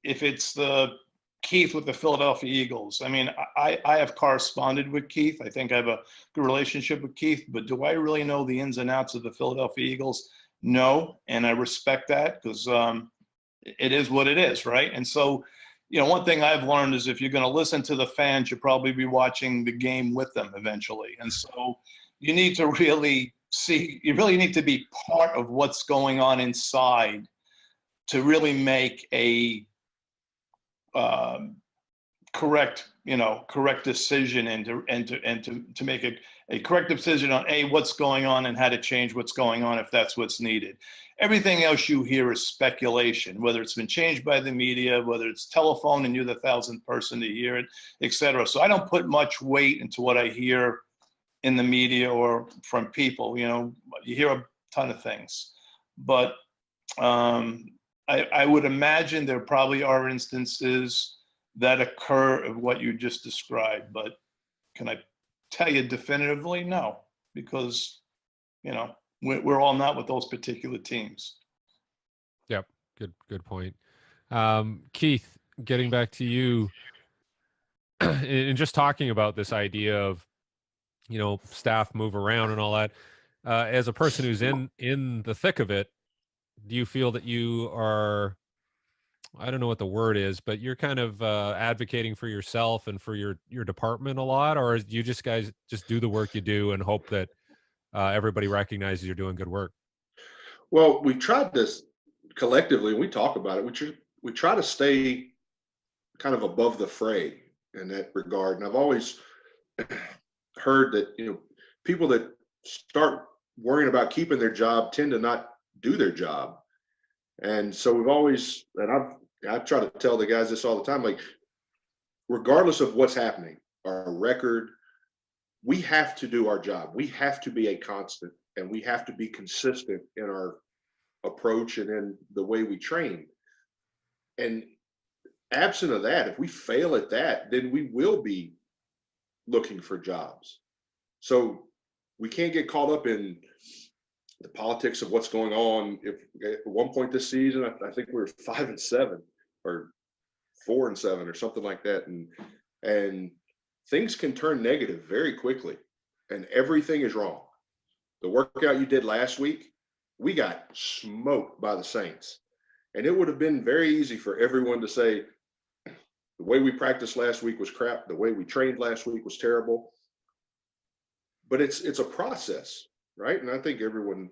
if it's the Keith with the Philadelphia Eagles, I mean, I have corresponded with Keith. I think I have a good relationship with Keith, but do I really know the ins and outs of the Philadelphia Eagles? No. And I respect that because it is what it is, right? And so, one thing I've learned is if you're going to listen to the fans, you'll probably be watching the game with them eventually. And so you need to really need to be part of what's going on inside to really make a correct decision and to make a correct decision on what's going on and how to change what's going on if that's what's needed. Everything else you hear is speculation, whether it's been changed by the media, whether it's telephone and you're the 1,000th person to hear it, etc. So I don't put much weight into what I hear in the media or from people. You hear a ton of things, but I would imagine there probably are instances that occur of what you just described, but can I tell you definitively? No, because, we're all not with those particular teams. Yep. Good point. Keith, getting back to you and just talking about this idea of, staff move around and all that, as a person who's in the thick of it, do you feel that you are, I don't know what the word is, but you're kind of advocating for yourself and for your department a lot, or do you guys just do the work you do and hope that everybody recognizes you're doing good work? Well, we tried this collectively, and we talk about it. We try to stay kind of above the fray in that regard. And I've always heard that, people that start worrying about keeping their job tend to not do their job. And so we've always, and I try to tell the guys this all the time, like, regardless of what's happening, our record, we have to do our job. We have to be a constant, and we have to be consistent in our approach and in the way we train. And absent of that, if we fail at that, then we will be looking for jobs. So we can't get caught up in the politics of what's going on. If at one point this season, I think we were 5-7 or 4-7 or something like that, and things can turn negative very quickly, and everything is wrong. The workout you did last week, we got smoked by the Saints, and it would have been very easy for everyone to say the way we practiced last week was crap, the way we trained last week was terrible. But it's a process, right? And I think everyone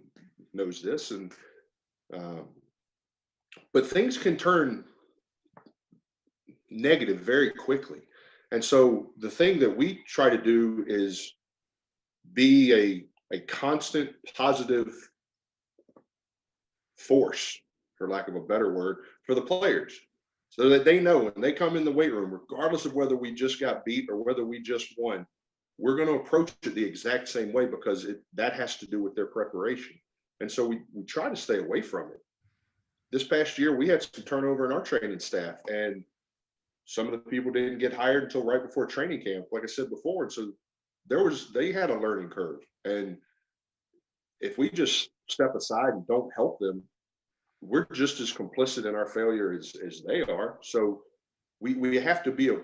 knows this. And but things can turn negative very quickly. And so the thing that we try to do is be a constant positive force, for lack of a better word, for the players, so that they know when they come in the weight room, regardless of whether we just got beat or whether we just won, we're going to approach it the exact same way, because that has to do with their preparation. And so we try to stay away from it. This past year, we had some turnover in our training staff, and some of the people didn't get hired until right before training camp, like I said before. And so they had a learning curve. And if we just step aside and don't help them, we're just as complicit in our failure as they are. So we have to be a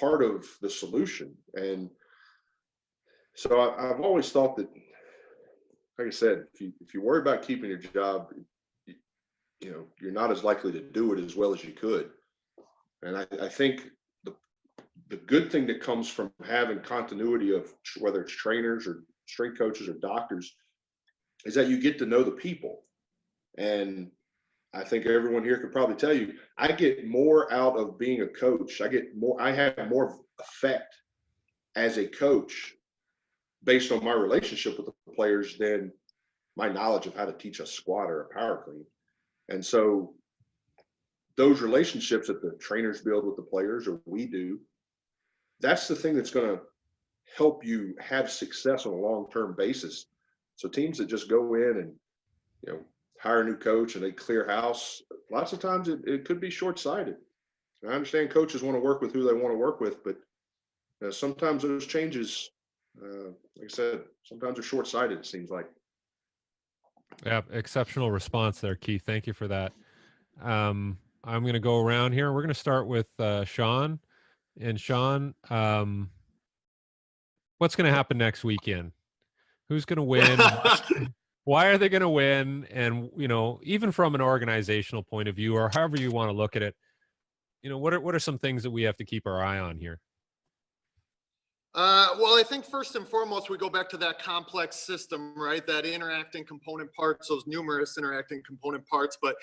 part of the solution. And so I've always thought that, like I said, if you worry about keeping your job, you're not as likely to do it as well as you could. And I think the good thing that comes from having continuity of whether it's trainers or strength coaches or doctors is that you get to know the people. And I think everyone here could probably tell you, I get more out of being a coach. I have more effect as a coach based on my relationship with the players than my knowledge of how to teach a squat or a power clean. And so those relationships that the trainers build with the players, or we do, that's the thing that's going to help you have success on a long-term basis. So teams that just go in and, hire a new coach and they clear house, lots of times it could be short-sighted. I understand coaches want to work with who they want to work with, but sometimes those changes, like I said, sometimes are short-sighted, it seems like. Yeah, exceptional response there, Keith. Thank you for that. I'm going to go around here. We're going to start with Sean. And Sean, what's going to happen next weekend? Who's going to win? Why are they going to win? And, even from an organizational point of view, or however you want to look at it, what are some things that we have to keep our eye on here? Well, I think first and foremost, we go back to that complex system, right? That interacting component parts, those numerous interacting component parts. But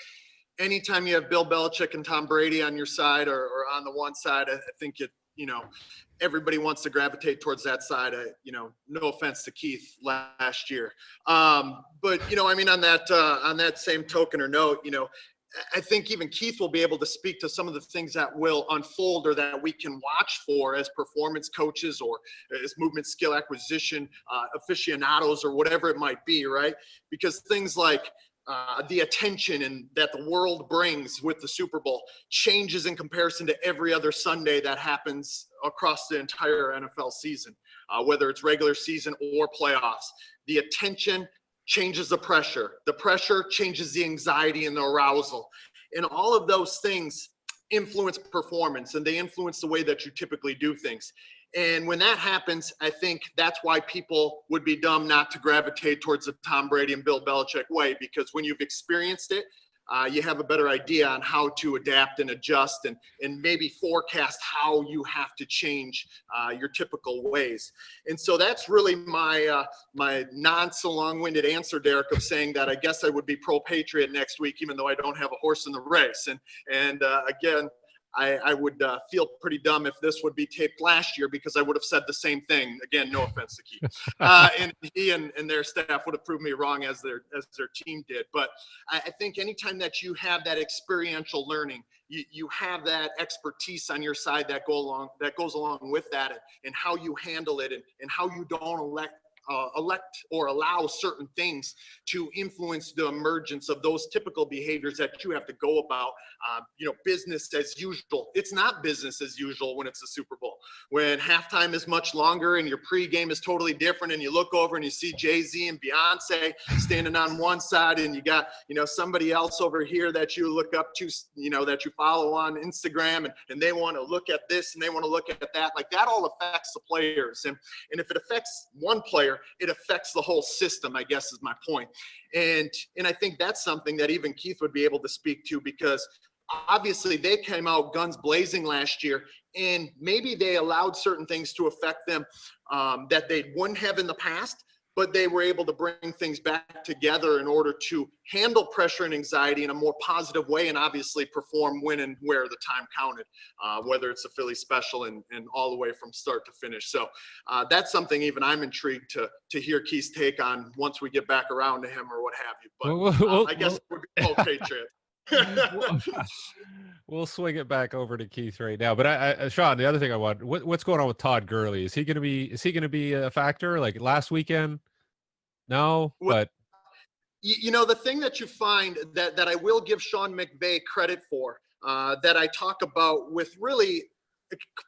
anytime you have Bill Belichick and Tom Brady on your side or on the one side, I think everybody wants to gravitate towards that side. No offense to Keith last year. But, on that same token or note, I think even Keith will be able to speak to some of the things that will unfold or that we can watch for as performance coaches or as movement skill acquisition aficionados or whatever it might be, right? Because things like the attention and that the world brings with the Super Bowl changes in comparison to every other Sunday that happens across the entire NFL season, whether it's regular season or playoffs. The attention changes the pressure changes the anxiety and the arousal, and all of those things influence performance, and they influence the way that you typically do things. And when that happens, I think that's why people would be dumb not to gravitate towards the Tom Brady and Bill Belichick way, because when you've experienced it, you have a better idea on how to adapt and adjust and maybe forecast how you have to change your typical ways. And so that's really my not so long-winded answer, Derek, of saying that I guess I would be pro-Patriot next week, even though I don't have a horse in the race. And again, I would feel pretty dumb if this would be taped last year, because I would have said the same thing. Again, no offense to Keith. And he and their staff would have proved me wrong as their team did. But I think anytime that you have that experiential learning, you have that expertise on your side that goes along with that, and how you handle it and how you don't elect or allow certain things to influence the emergence of those typical behaviors that you have to go about, business as usual. It's not business as usual when it's the Super Bowl. When halftime is much longer and your pregame is totally different, and you look over and you see Jay-Z and Beyonce standing on one side, and you got, somebody else over here that you look up to, that you follow on Instagram, and they want to look at this and they want to look at that. Like, that all affects the players. And if it affects one player, it affects the whole system, I guess is my point. And I think that's something that even Keith would be able to speak to, because obviously they came out guns blazing last year, and maybe they allowed certain things to affect them that they wouldn't have in the past, but they were able to bring things back together in order to handle pressure and anxiety in a more positive way, and obviously perform when and where the time counted, whether it's a Philly special and all the way from start to finish. So that's something even I'm intrigued to hear Keith's take on once we get back around to him or what have you. But I guess we're both Patriots. We'll swing it back over to Keith right now. But Sean, the other thing I want, what's going on with Todd Gurley? Is he going to be a factor like last weekend? No, but the thing that you find that I will give Sean McVay credit for, that I talk about with really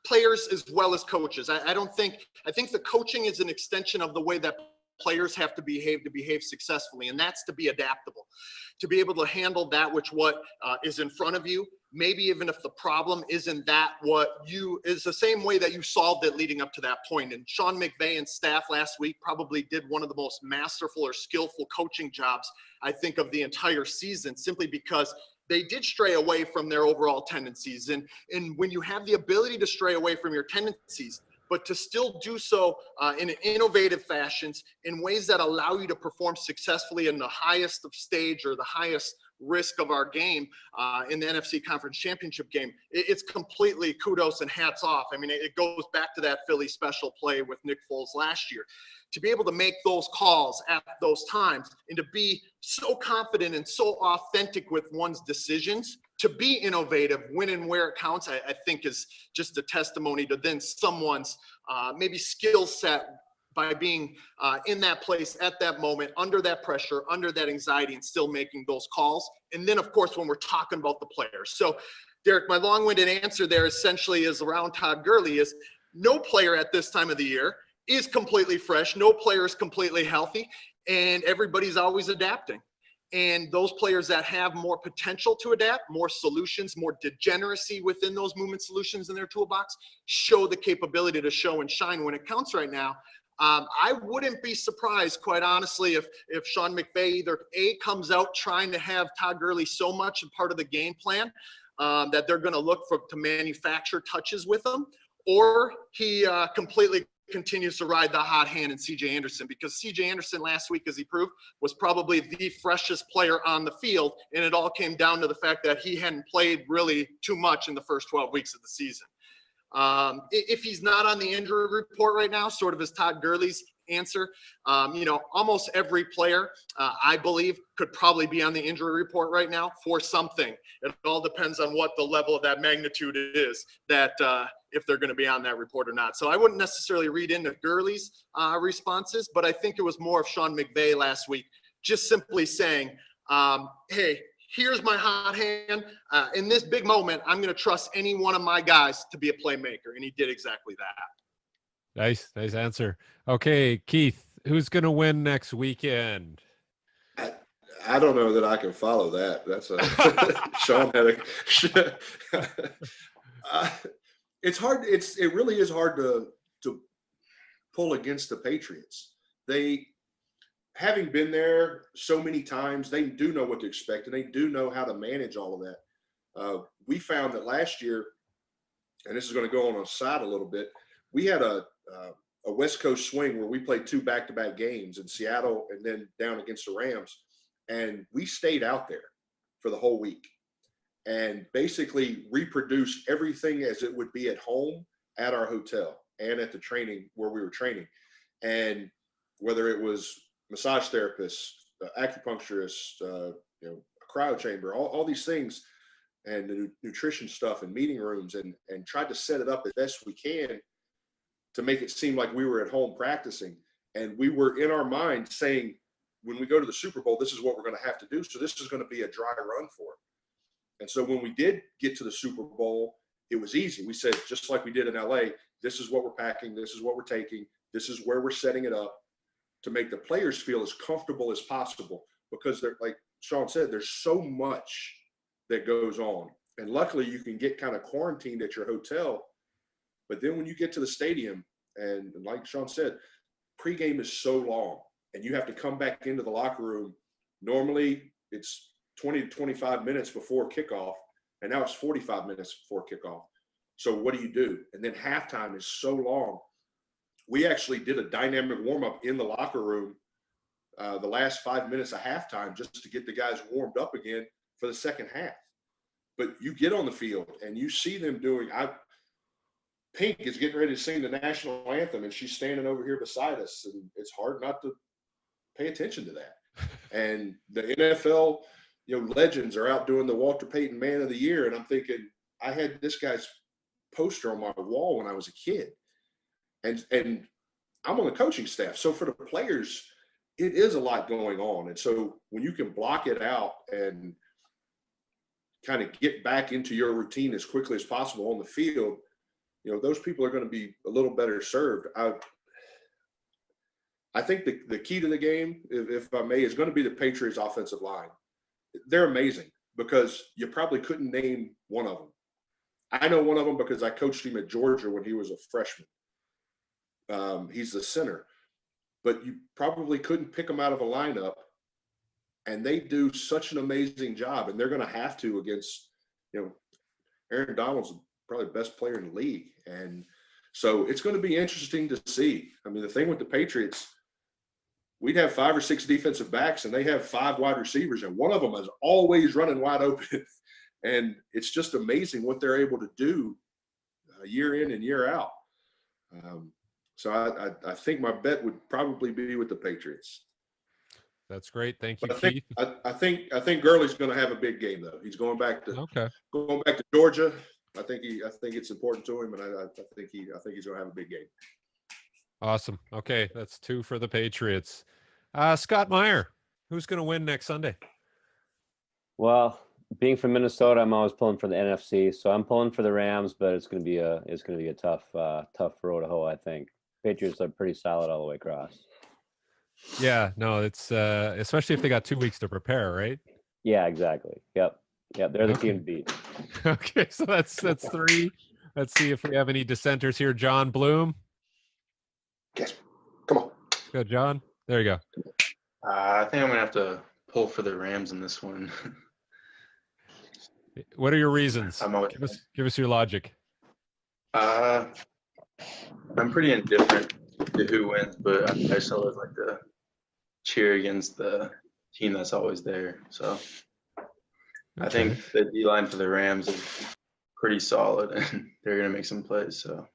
players as well as coaches. I think the coaching is an extension of the way that players have to behave successfully, and that's to be adaptable, to be able to handle that what is in front of you. Maybe even if the problem isn't that is the same way that you solved it leading up to that point. And Sean McVay and staff last week probably did one of the most masterful or skillful coaching jobs, I think, of the entire season, simply because they did stray away from their overall tendencies. And when you have the ability to stray away from your tendencies, but to still do so in innovative fashions, in ways that allow you to perform successfully in the highest of stage or the highest risk of our game in the NFC Conference Championship game. It's completely kudos and hats off. I mean, it goes back to that Philly special play with Nick Foles last year. To be able to make those calls at those times and to be so confident and so authentic with one's decisions, to be innovative when and where it counts, I think is just a testimony to then someone's maybe skill set by being in that place at that moment, under that pressure, under that anxiety, and still making those calls. And then, of course, when we're talking about the players. So, Derek, my long-winded answer there essentially is around Todd Gurley is no player at this time of the year is completely fresh. No player is completely healthy, and everybody's always adapting. And those players that have more potential to adapt, more solutions, more degeneracy within those movement solutions in their toolbox, show the capability to show and shine when it counts right now. I wouldn't be surprised, quite honestly, if Sean McVay either A, comes out trying to have Todd Gurley so much a part of the game plan that they're going to look to manufacture touches with him, or he completely continues to ride the hot hand in CJ Anderson, because CJ Anderson last week, as he proved, was probably the freshest player on the field. And it all came down to the fact that he hadn't played really too much in the first 12 weeks of the season. If he's not on the injury report right now, sort of as Todd Gurley's answer, almost every player, I believe, could probably be on the injury report right now for something. It all depends on what the level of that magnitude is, that if they're going to be on that report or not. So I wouldn't necessarily read into Gurley's responses, but I think it was more of Sean McVay last week, just simply saying, hey, here's my hot hand. In this big moment, I'm going to trust any one of my guys to be a playmaker. And he did exactly that. Nice answer. Okay, Keith, who's going to win next weekend? I don't know that I can follow that. That's Sean had it's hard. It really is hard to pull against the Patriots. They, having been there so many times, they do know what to expect, and they do know how to manage all of that. We found that last year, and this is going to go on a side a little bit, we had a West Coast swing where we played 2 back-to-back games in Seattle and then down against the Rams, and we stayed out there for the whole week and basically reproduced everything as it would be at home at our hotel and at the training where we were training. And whether it was massage therapists, acupuncturists, a cryo chamber, all these things, and the nutrition stuff and meeting rooms, and tried to set it up as best we can to make it seem like we were at home practicing. And we were in our mind saying, when we go to the Super Bowl, this is what we're going to have to do. So this is going to be a dry run for it. And so when we did get to the Super Bowl, it was easy. We said, just like we did in LA, this is what we're packing. This is what we're taking. This is where we're setting it up to make the players feel as comfortable as possible, because they're, like Sean said, there's so much that goes on. And luckily you can get kind of quarantined at your hotel. But then when you get to the stadium, and like Sean said, pregame is so long, and you have to come back into the locker room. Normally it's 20 to 25 minutes before kickoff, and now it's 45 minutes before kickoff. So what do? And then halftime is so long. We actually did a dynamic warm-up in the locker room the last 5 minutes of halftime, just to get the guys warmed up again for the second half. But you get on the field and you see them doing – Pink is getting ready to sing the national anthem, and she's standing over here beside us, and it's hard not to pay attention to that. And the NFL, legends are out doing the Walter Payton Man of the Year, and I'm thinking, I had this guy's poster on my wall when I was a kid. And I'm on the coaching staff. So for the players, it is a lot going on. And so when you can block it out and kind of get back into your routine as quickly as possible on the field, those people are going to be a little better served. I think the key to the game, if I may, is going to be the Patriots' offensive line. They're amazing, because you probably couldn't name one of them. I know one of them because I coached him at Georgia when he was a freshman. He's the center, but you probably couldn't pick him out of a lineup, and they do such an amazing job, and they're going to have to against, Aaron Donald's probably the best player in the league. And So it's going to be interesting to see. I mean, the thing with the Patriots, we'd have 5 or 6 defensive backs and they have 5 wide receivers, and one of them is always running wide open. And it's just amazing what they're able to do year in and year out. So I think my bet would probably be with the Patriots. That's great. Thank you, But Keith. I think Gurley's going to have a big game though. He's going back to Okay. Georgia. I think it's important to him, and I think he's going to have a big game. Awesome. Okay, that's 2 for the Patriots. Scott Meyer, who's going to win next Sunday? Well, being from Minnesota, I'm always pulling for the NFC, so I'm pulling for the Rams, but it's going to be a tough road to hoe, I think. Patriots are pretty solid all the way across. Yeah, no, it's especially if they got 2 weeks to prepare, right? Yeah, exactly. Yep, they're the team to beat. Okay, so that's 3. Let's see if we have any dissenters here. John Bloom. Yes. Come on. Let's go, John. There you go. I think I'm gonna have to pull for the Rams in this one. What are your reasons? I'm Give us your logic. I'm pretty indifferent to who wins, but I still always like to cheer against the team that's always there. So I think the D-line for the Rams is pretty solid, and they're gonna make some plays. So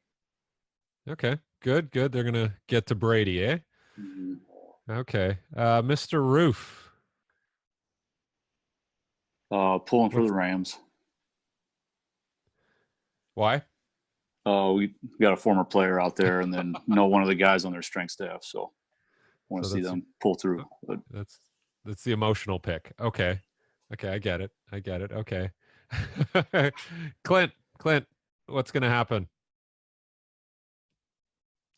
Okay, good. They're gonna get to Brady, eh? mm-hmm. Okay, Mr. Roof. Pulling for the Rams. Why? We got a former player out there, and then know one of the guys on their strength staff, so want to see them pull through. But That's the emotional pick. Okay, I get it. Okay, Clint, what's gonna happen?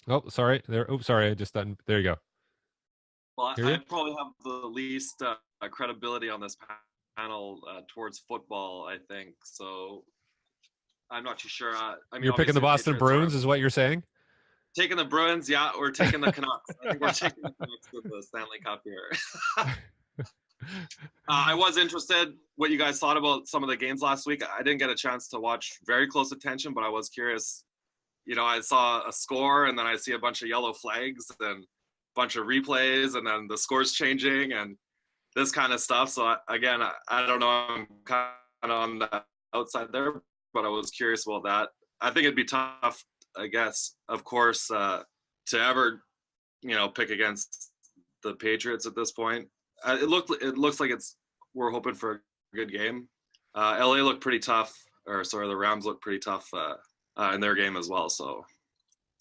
Oh, sorry. Sorry. I just done. There you go. Well, I probably have the least credibility on this panel towards football, I think. So I'm not too sure. I mean, You're picking the Boston Bruins, is what you're saying? Taking the Bruins, yeah. We're taking the Canucks. I think we're taking the Canucks with the Stanley Cup here. I was interested what you guys thought about some of the games last week. I didn't get a chance to watch very close attention, but I was curious. You know, I saw a score, and then I see a bunch of yellow flags and a bunch of replays, and then the scores changing and this kind of stuff. So again, I don't know. I'm kind of on the outside there, but I was curious about that. I think it'd be tough, I guess, of course, to ever, pick against the Patriots at this point. It looks like we're hoping for a good game. LA looked pretty tough, the Rams looked pretty tough in their game as well. So,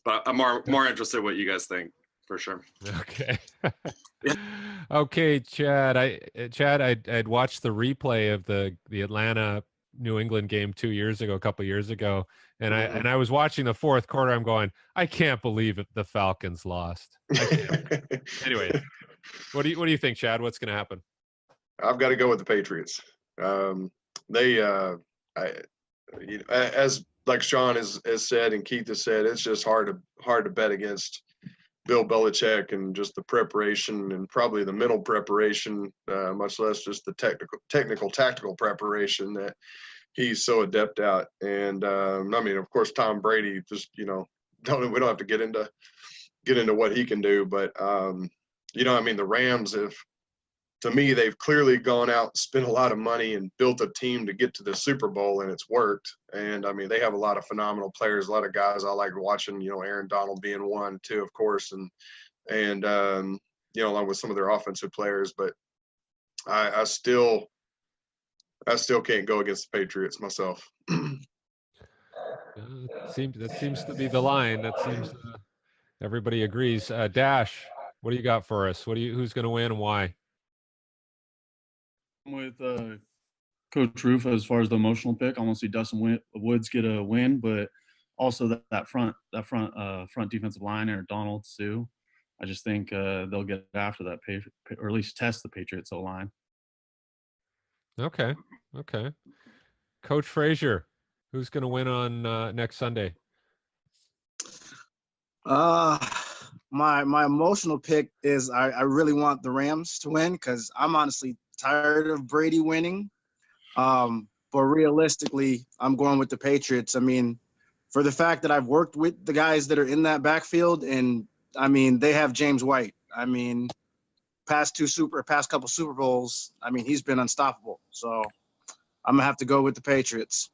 but I'm more interested in what you guys think for sure. Okay. Okay, Chad. I'd watched the replay of the Atlanta New England game a couple years ago, and I was watching the fourth quarter. I'm going, I can't believe the Falcons lost. Anyway, what do you think, Chad? What's going to happen? I've got to go with the Patriots. As like Sean has said and Keith has said, it's just hard to bet against Bill Belichick and just the preparation and probably the mental preparation, much less just the tactical preparation that he's so adept at. And I mean, of course, Tom Brady, just we don't have to get into what he can do, but I mean, the Rams to me, they've clearly gone out and spent a lot of money and built a team to get to the Super Bowl, and it's worked. And, I mean, they have a lot of phenomenal players, a lot of guys I like watching, Aaron Donald being one, too, of course, and along with some of their offensive players. But I still can't go against the Patriots myself. That seems to be the line. That seems everybody agrees. Dash, what do you got for us? Who's going to win and why? with Coach Roof as far as the emotional pick. I want to see Dustin Woods get a win, but also that front defensive line or Donald Sue. I just think they'll get after that, or at least test the Patriots O-line. Okay. Coach Frazier, who's going to win on next Sunday? My emotional pick is I really want the Rams to win because I'm honestly tired of Brady winning. But realistically, I'm going with the Patriots. I mean, for the fact that I've worked with the guys that are in that backfield, and I mean, they have James White. I mean, past couple Super Bowls, I mean, he's been unstoppable. So I'm gonna have to go with the Patriots.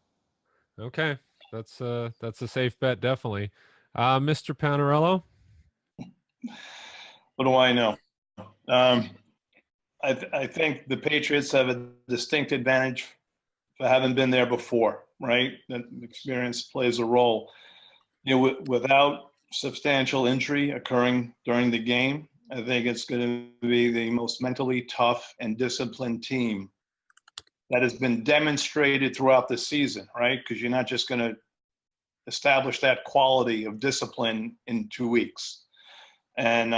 Okay, that's a safe bet, definitely. Mr. Panarello? What do I know? I think the Patriots have a distinct advantage for having been there before, right? That experience plays a role. You know, without substantial injury occurring during the game, I think it's going to be the most mentally tough and disciplined team that has been demonstrated throughout the season, right? Because you're not just going to establish that quality of discipline in 2 weeks. And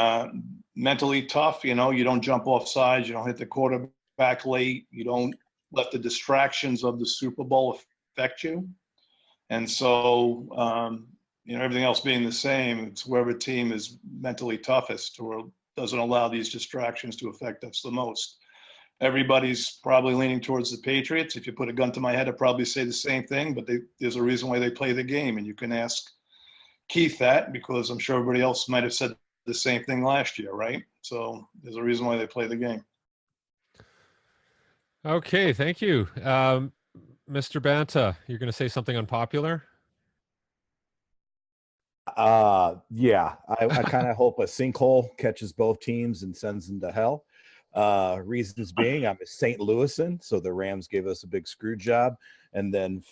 mentally tough, you know, you don't jump off sides, you don't hit the quarterback late, you don't let the distractions of the Super Bowl affect you. And so, you know, everything else being the same, it's wherever team is mentally toughest or doesn't allow these distractions to affect us the most. Everybody's probably leaning towards the Patriots. If you put a gun to my head, I'd probably say the same thing, but there's a reason why they play the game. And you can ask Keith that, because I'm sure everybody else might have said the same thing last year, right? So there's a reason why they play the game. Okay, thank you. Mr. Banta, you're going to say something unpopular? Yeah, I kind of hope a sinkhole catches both teams and sends them to hell. Reasons being, I'm a St. Louisan, so the Rams gave us a big screw job. And then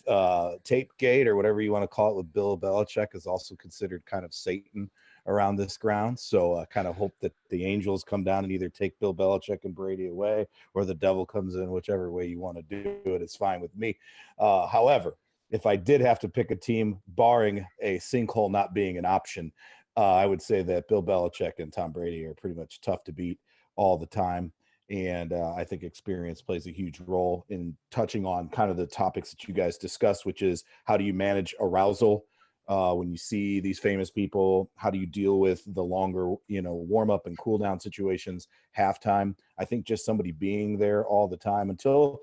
Tapegate, or whatever you want to call it, with Bill Belichick is also considered kind of Satan around this ground. So I kind of hope that the angels come down and either take Bill Belichick and Brady away, or the devil comes in. Whichever way you want to do it, it's fine with me. However, if I did have to pick a team, barring a sinkhole not being an option, I would say that Bill Belichick and Tom Brady are pretty much tough to beat all the time. And I think experience plays a huge role in touching on kind of the topics that you guys discussed, which is how do you manage arousal when you see these famous people? How do you deal with the longer, you know, warm up and cool down situations, halftime? I think just somebody being there all the time until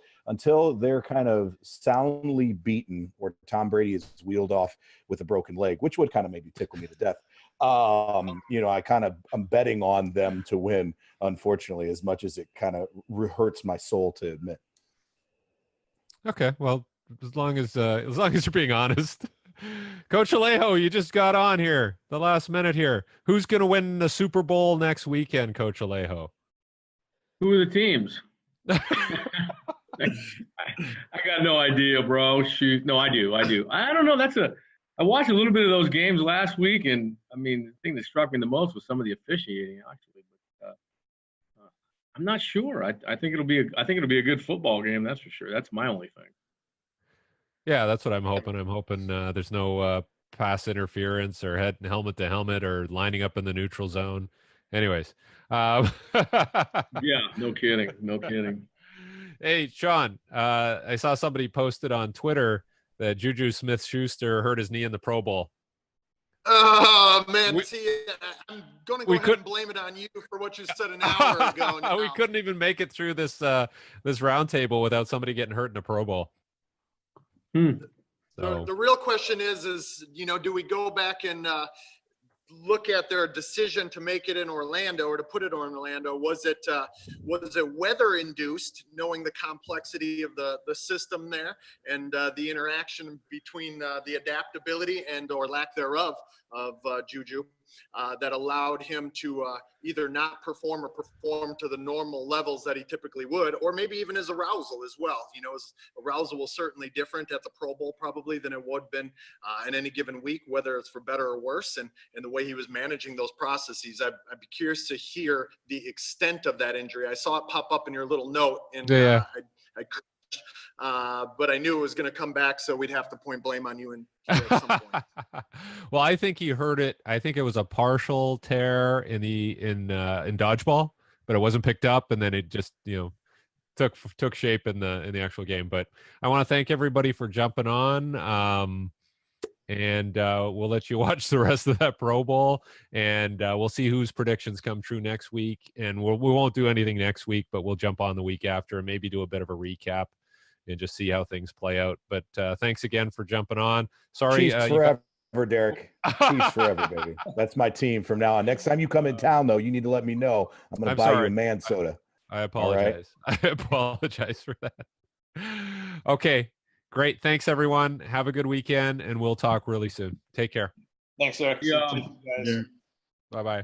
they're kind of soundly beaten, or Tom Brady is wheeled off with a broken leg, which would kind of maybe tickle me to death. You know, I'm betting on them to win, unfortunately, as much as it kind of hurts my soul to admit. Okay, well, as long as you're being honest. Coach Alejo, you just got on here the last minute here. Who's going to win the Super Bowl next weekend, Coach Alejo? Who are the teams? I got no idea, bro. Shoot. No, I do. I don't know. I watched a little bit of those games last week, and I mean, the thing that struck me the most was some of the officiating, actually. But I'm not sure. I think it'll be a good football game. That's for sure. That's my only thing. Yeah, that's what I'm hoping. I'm hoping there's no pass interference or helmet to helmet or lining up in the neutral zone. Anyways. Yeah, no kidding. Hey, Sean, I saw somebody posted on Twitter that Juju Smith-Schuster hurt his knee in the Pro Bowl. Oh, man. See, I'm going to go ahead and blame it on you for what you said an hour ago. Now. We couldn't even make it through this roundtable without somebody getting hurt in a Pro Bowl. So. The real question is, you know, do we go back and look at their decision to make it in Orlando or to put it in Orlando? Was it weather induced, knowing the complexity of the system there and the interaction between the adaptability and or lack thereof of Juju that allowed him to either not perform or perform to the normal levels that he typically would, or maybe even his arousal as well. You know, his arousal was certainly different at the Pro Bowl probably than it would have been in any given week, whether it's for better or worse, and the way he was managing those processes. I'd be curious to hear the extent of that injury. I saw it pop up in your little note, and but I knew it was going to come back, so we'd have to point blame on you at some point. Well, I think he heard it. I think it was a partial tear in dodgeball, but it wasn't picked up, and then it just, you know, took shape in the actual game. But I want to thank everybody for jumping on. And we'll let you watch the rest of that Pro Bowl, and we'll see whose predictions come true next week. And we won't do anything next week, but we'll jump on the week after and maybe do a bit of a recap and just see how things play out. But thanks again for jumping on. Sorry. Chiefs forever. Derek. Chiefs forever, baby. That's my team from now on. Next time you come in town, though, you need to let me know. I'm going to buy you sorry. a man soda. I apologize. I apologize for that. Okay, great. Thanks, everyone. Have a good weekend, and we'll talk really soon. Take care. Thanks, Eric. Yeah. See you guys. Bye-bye.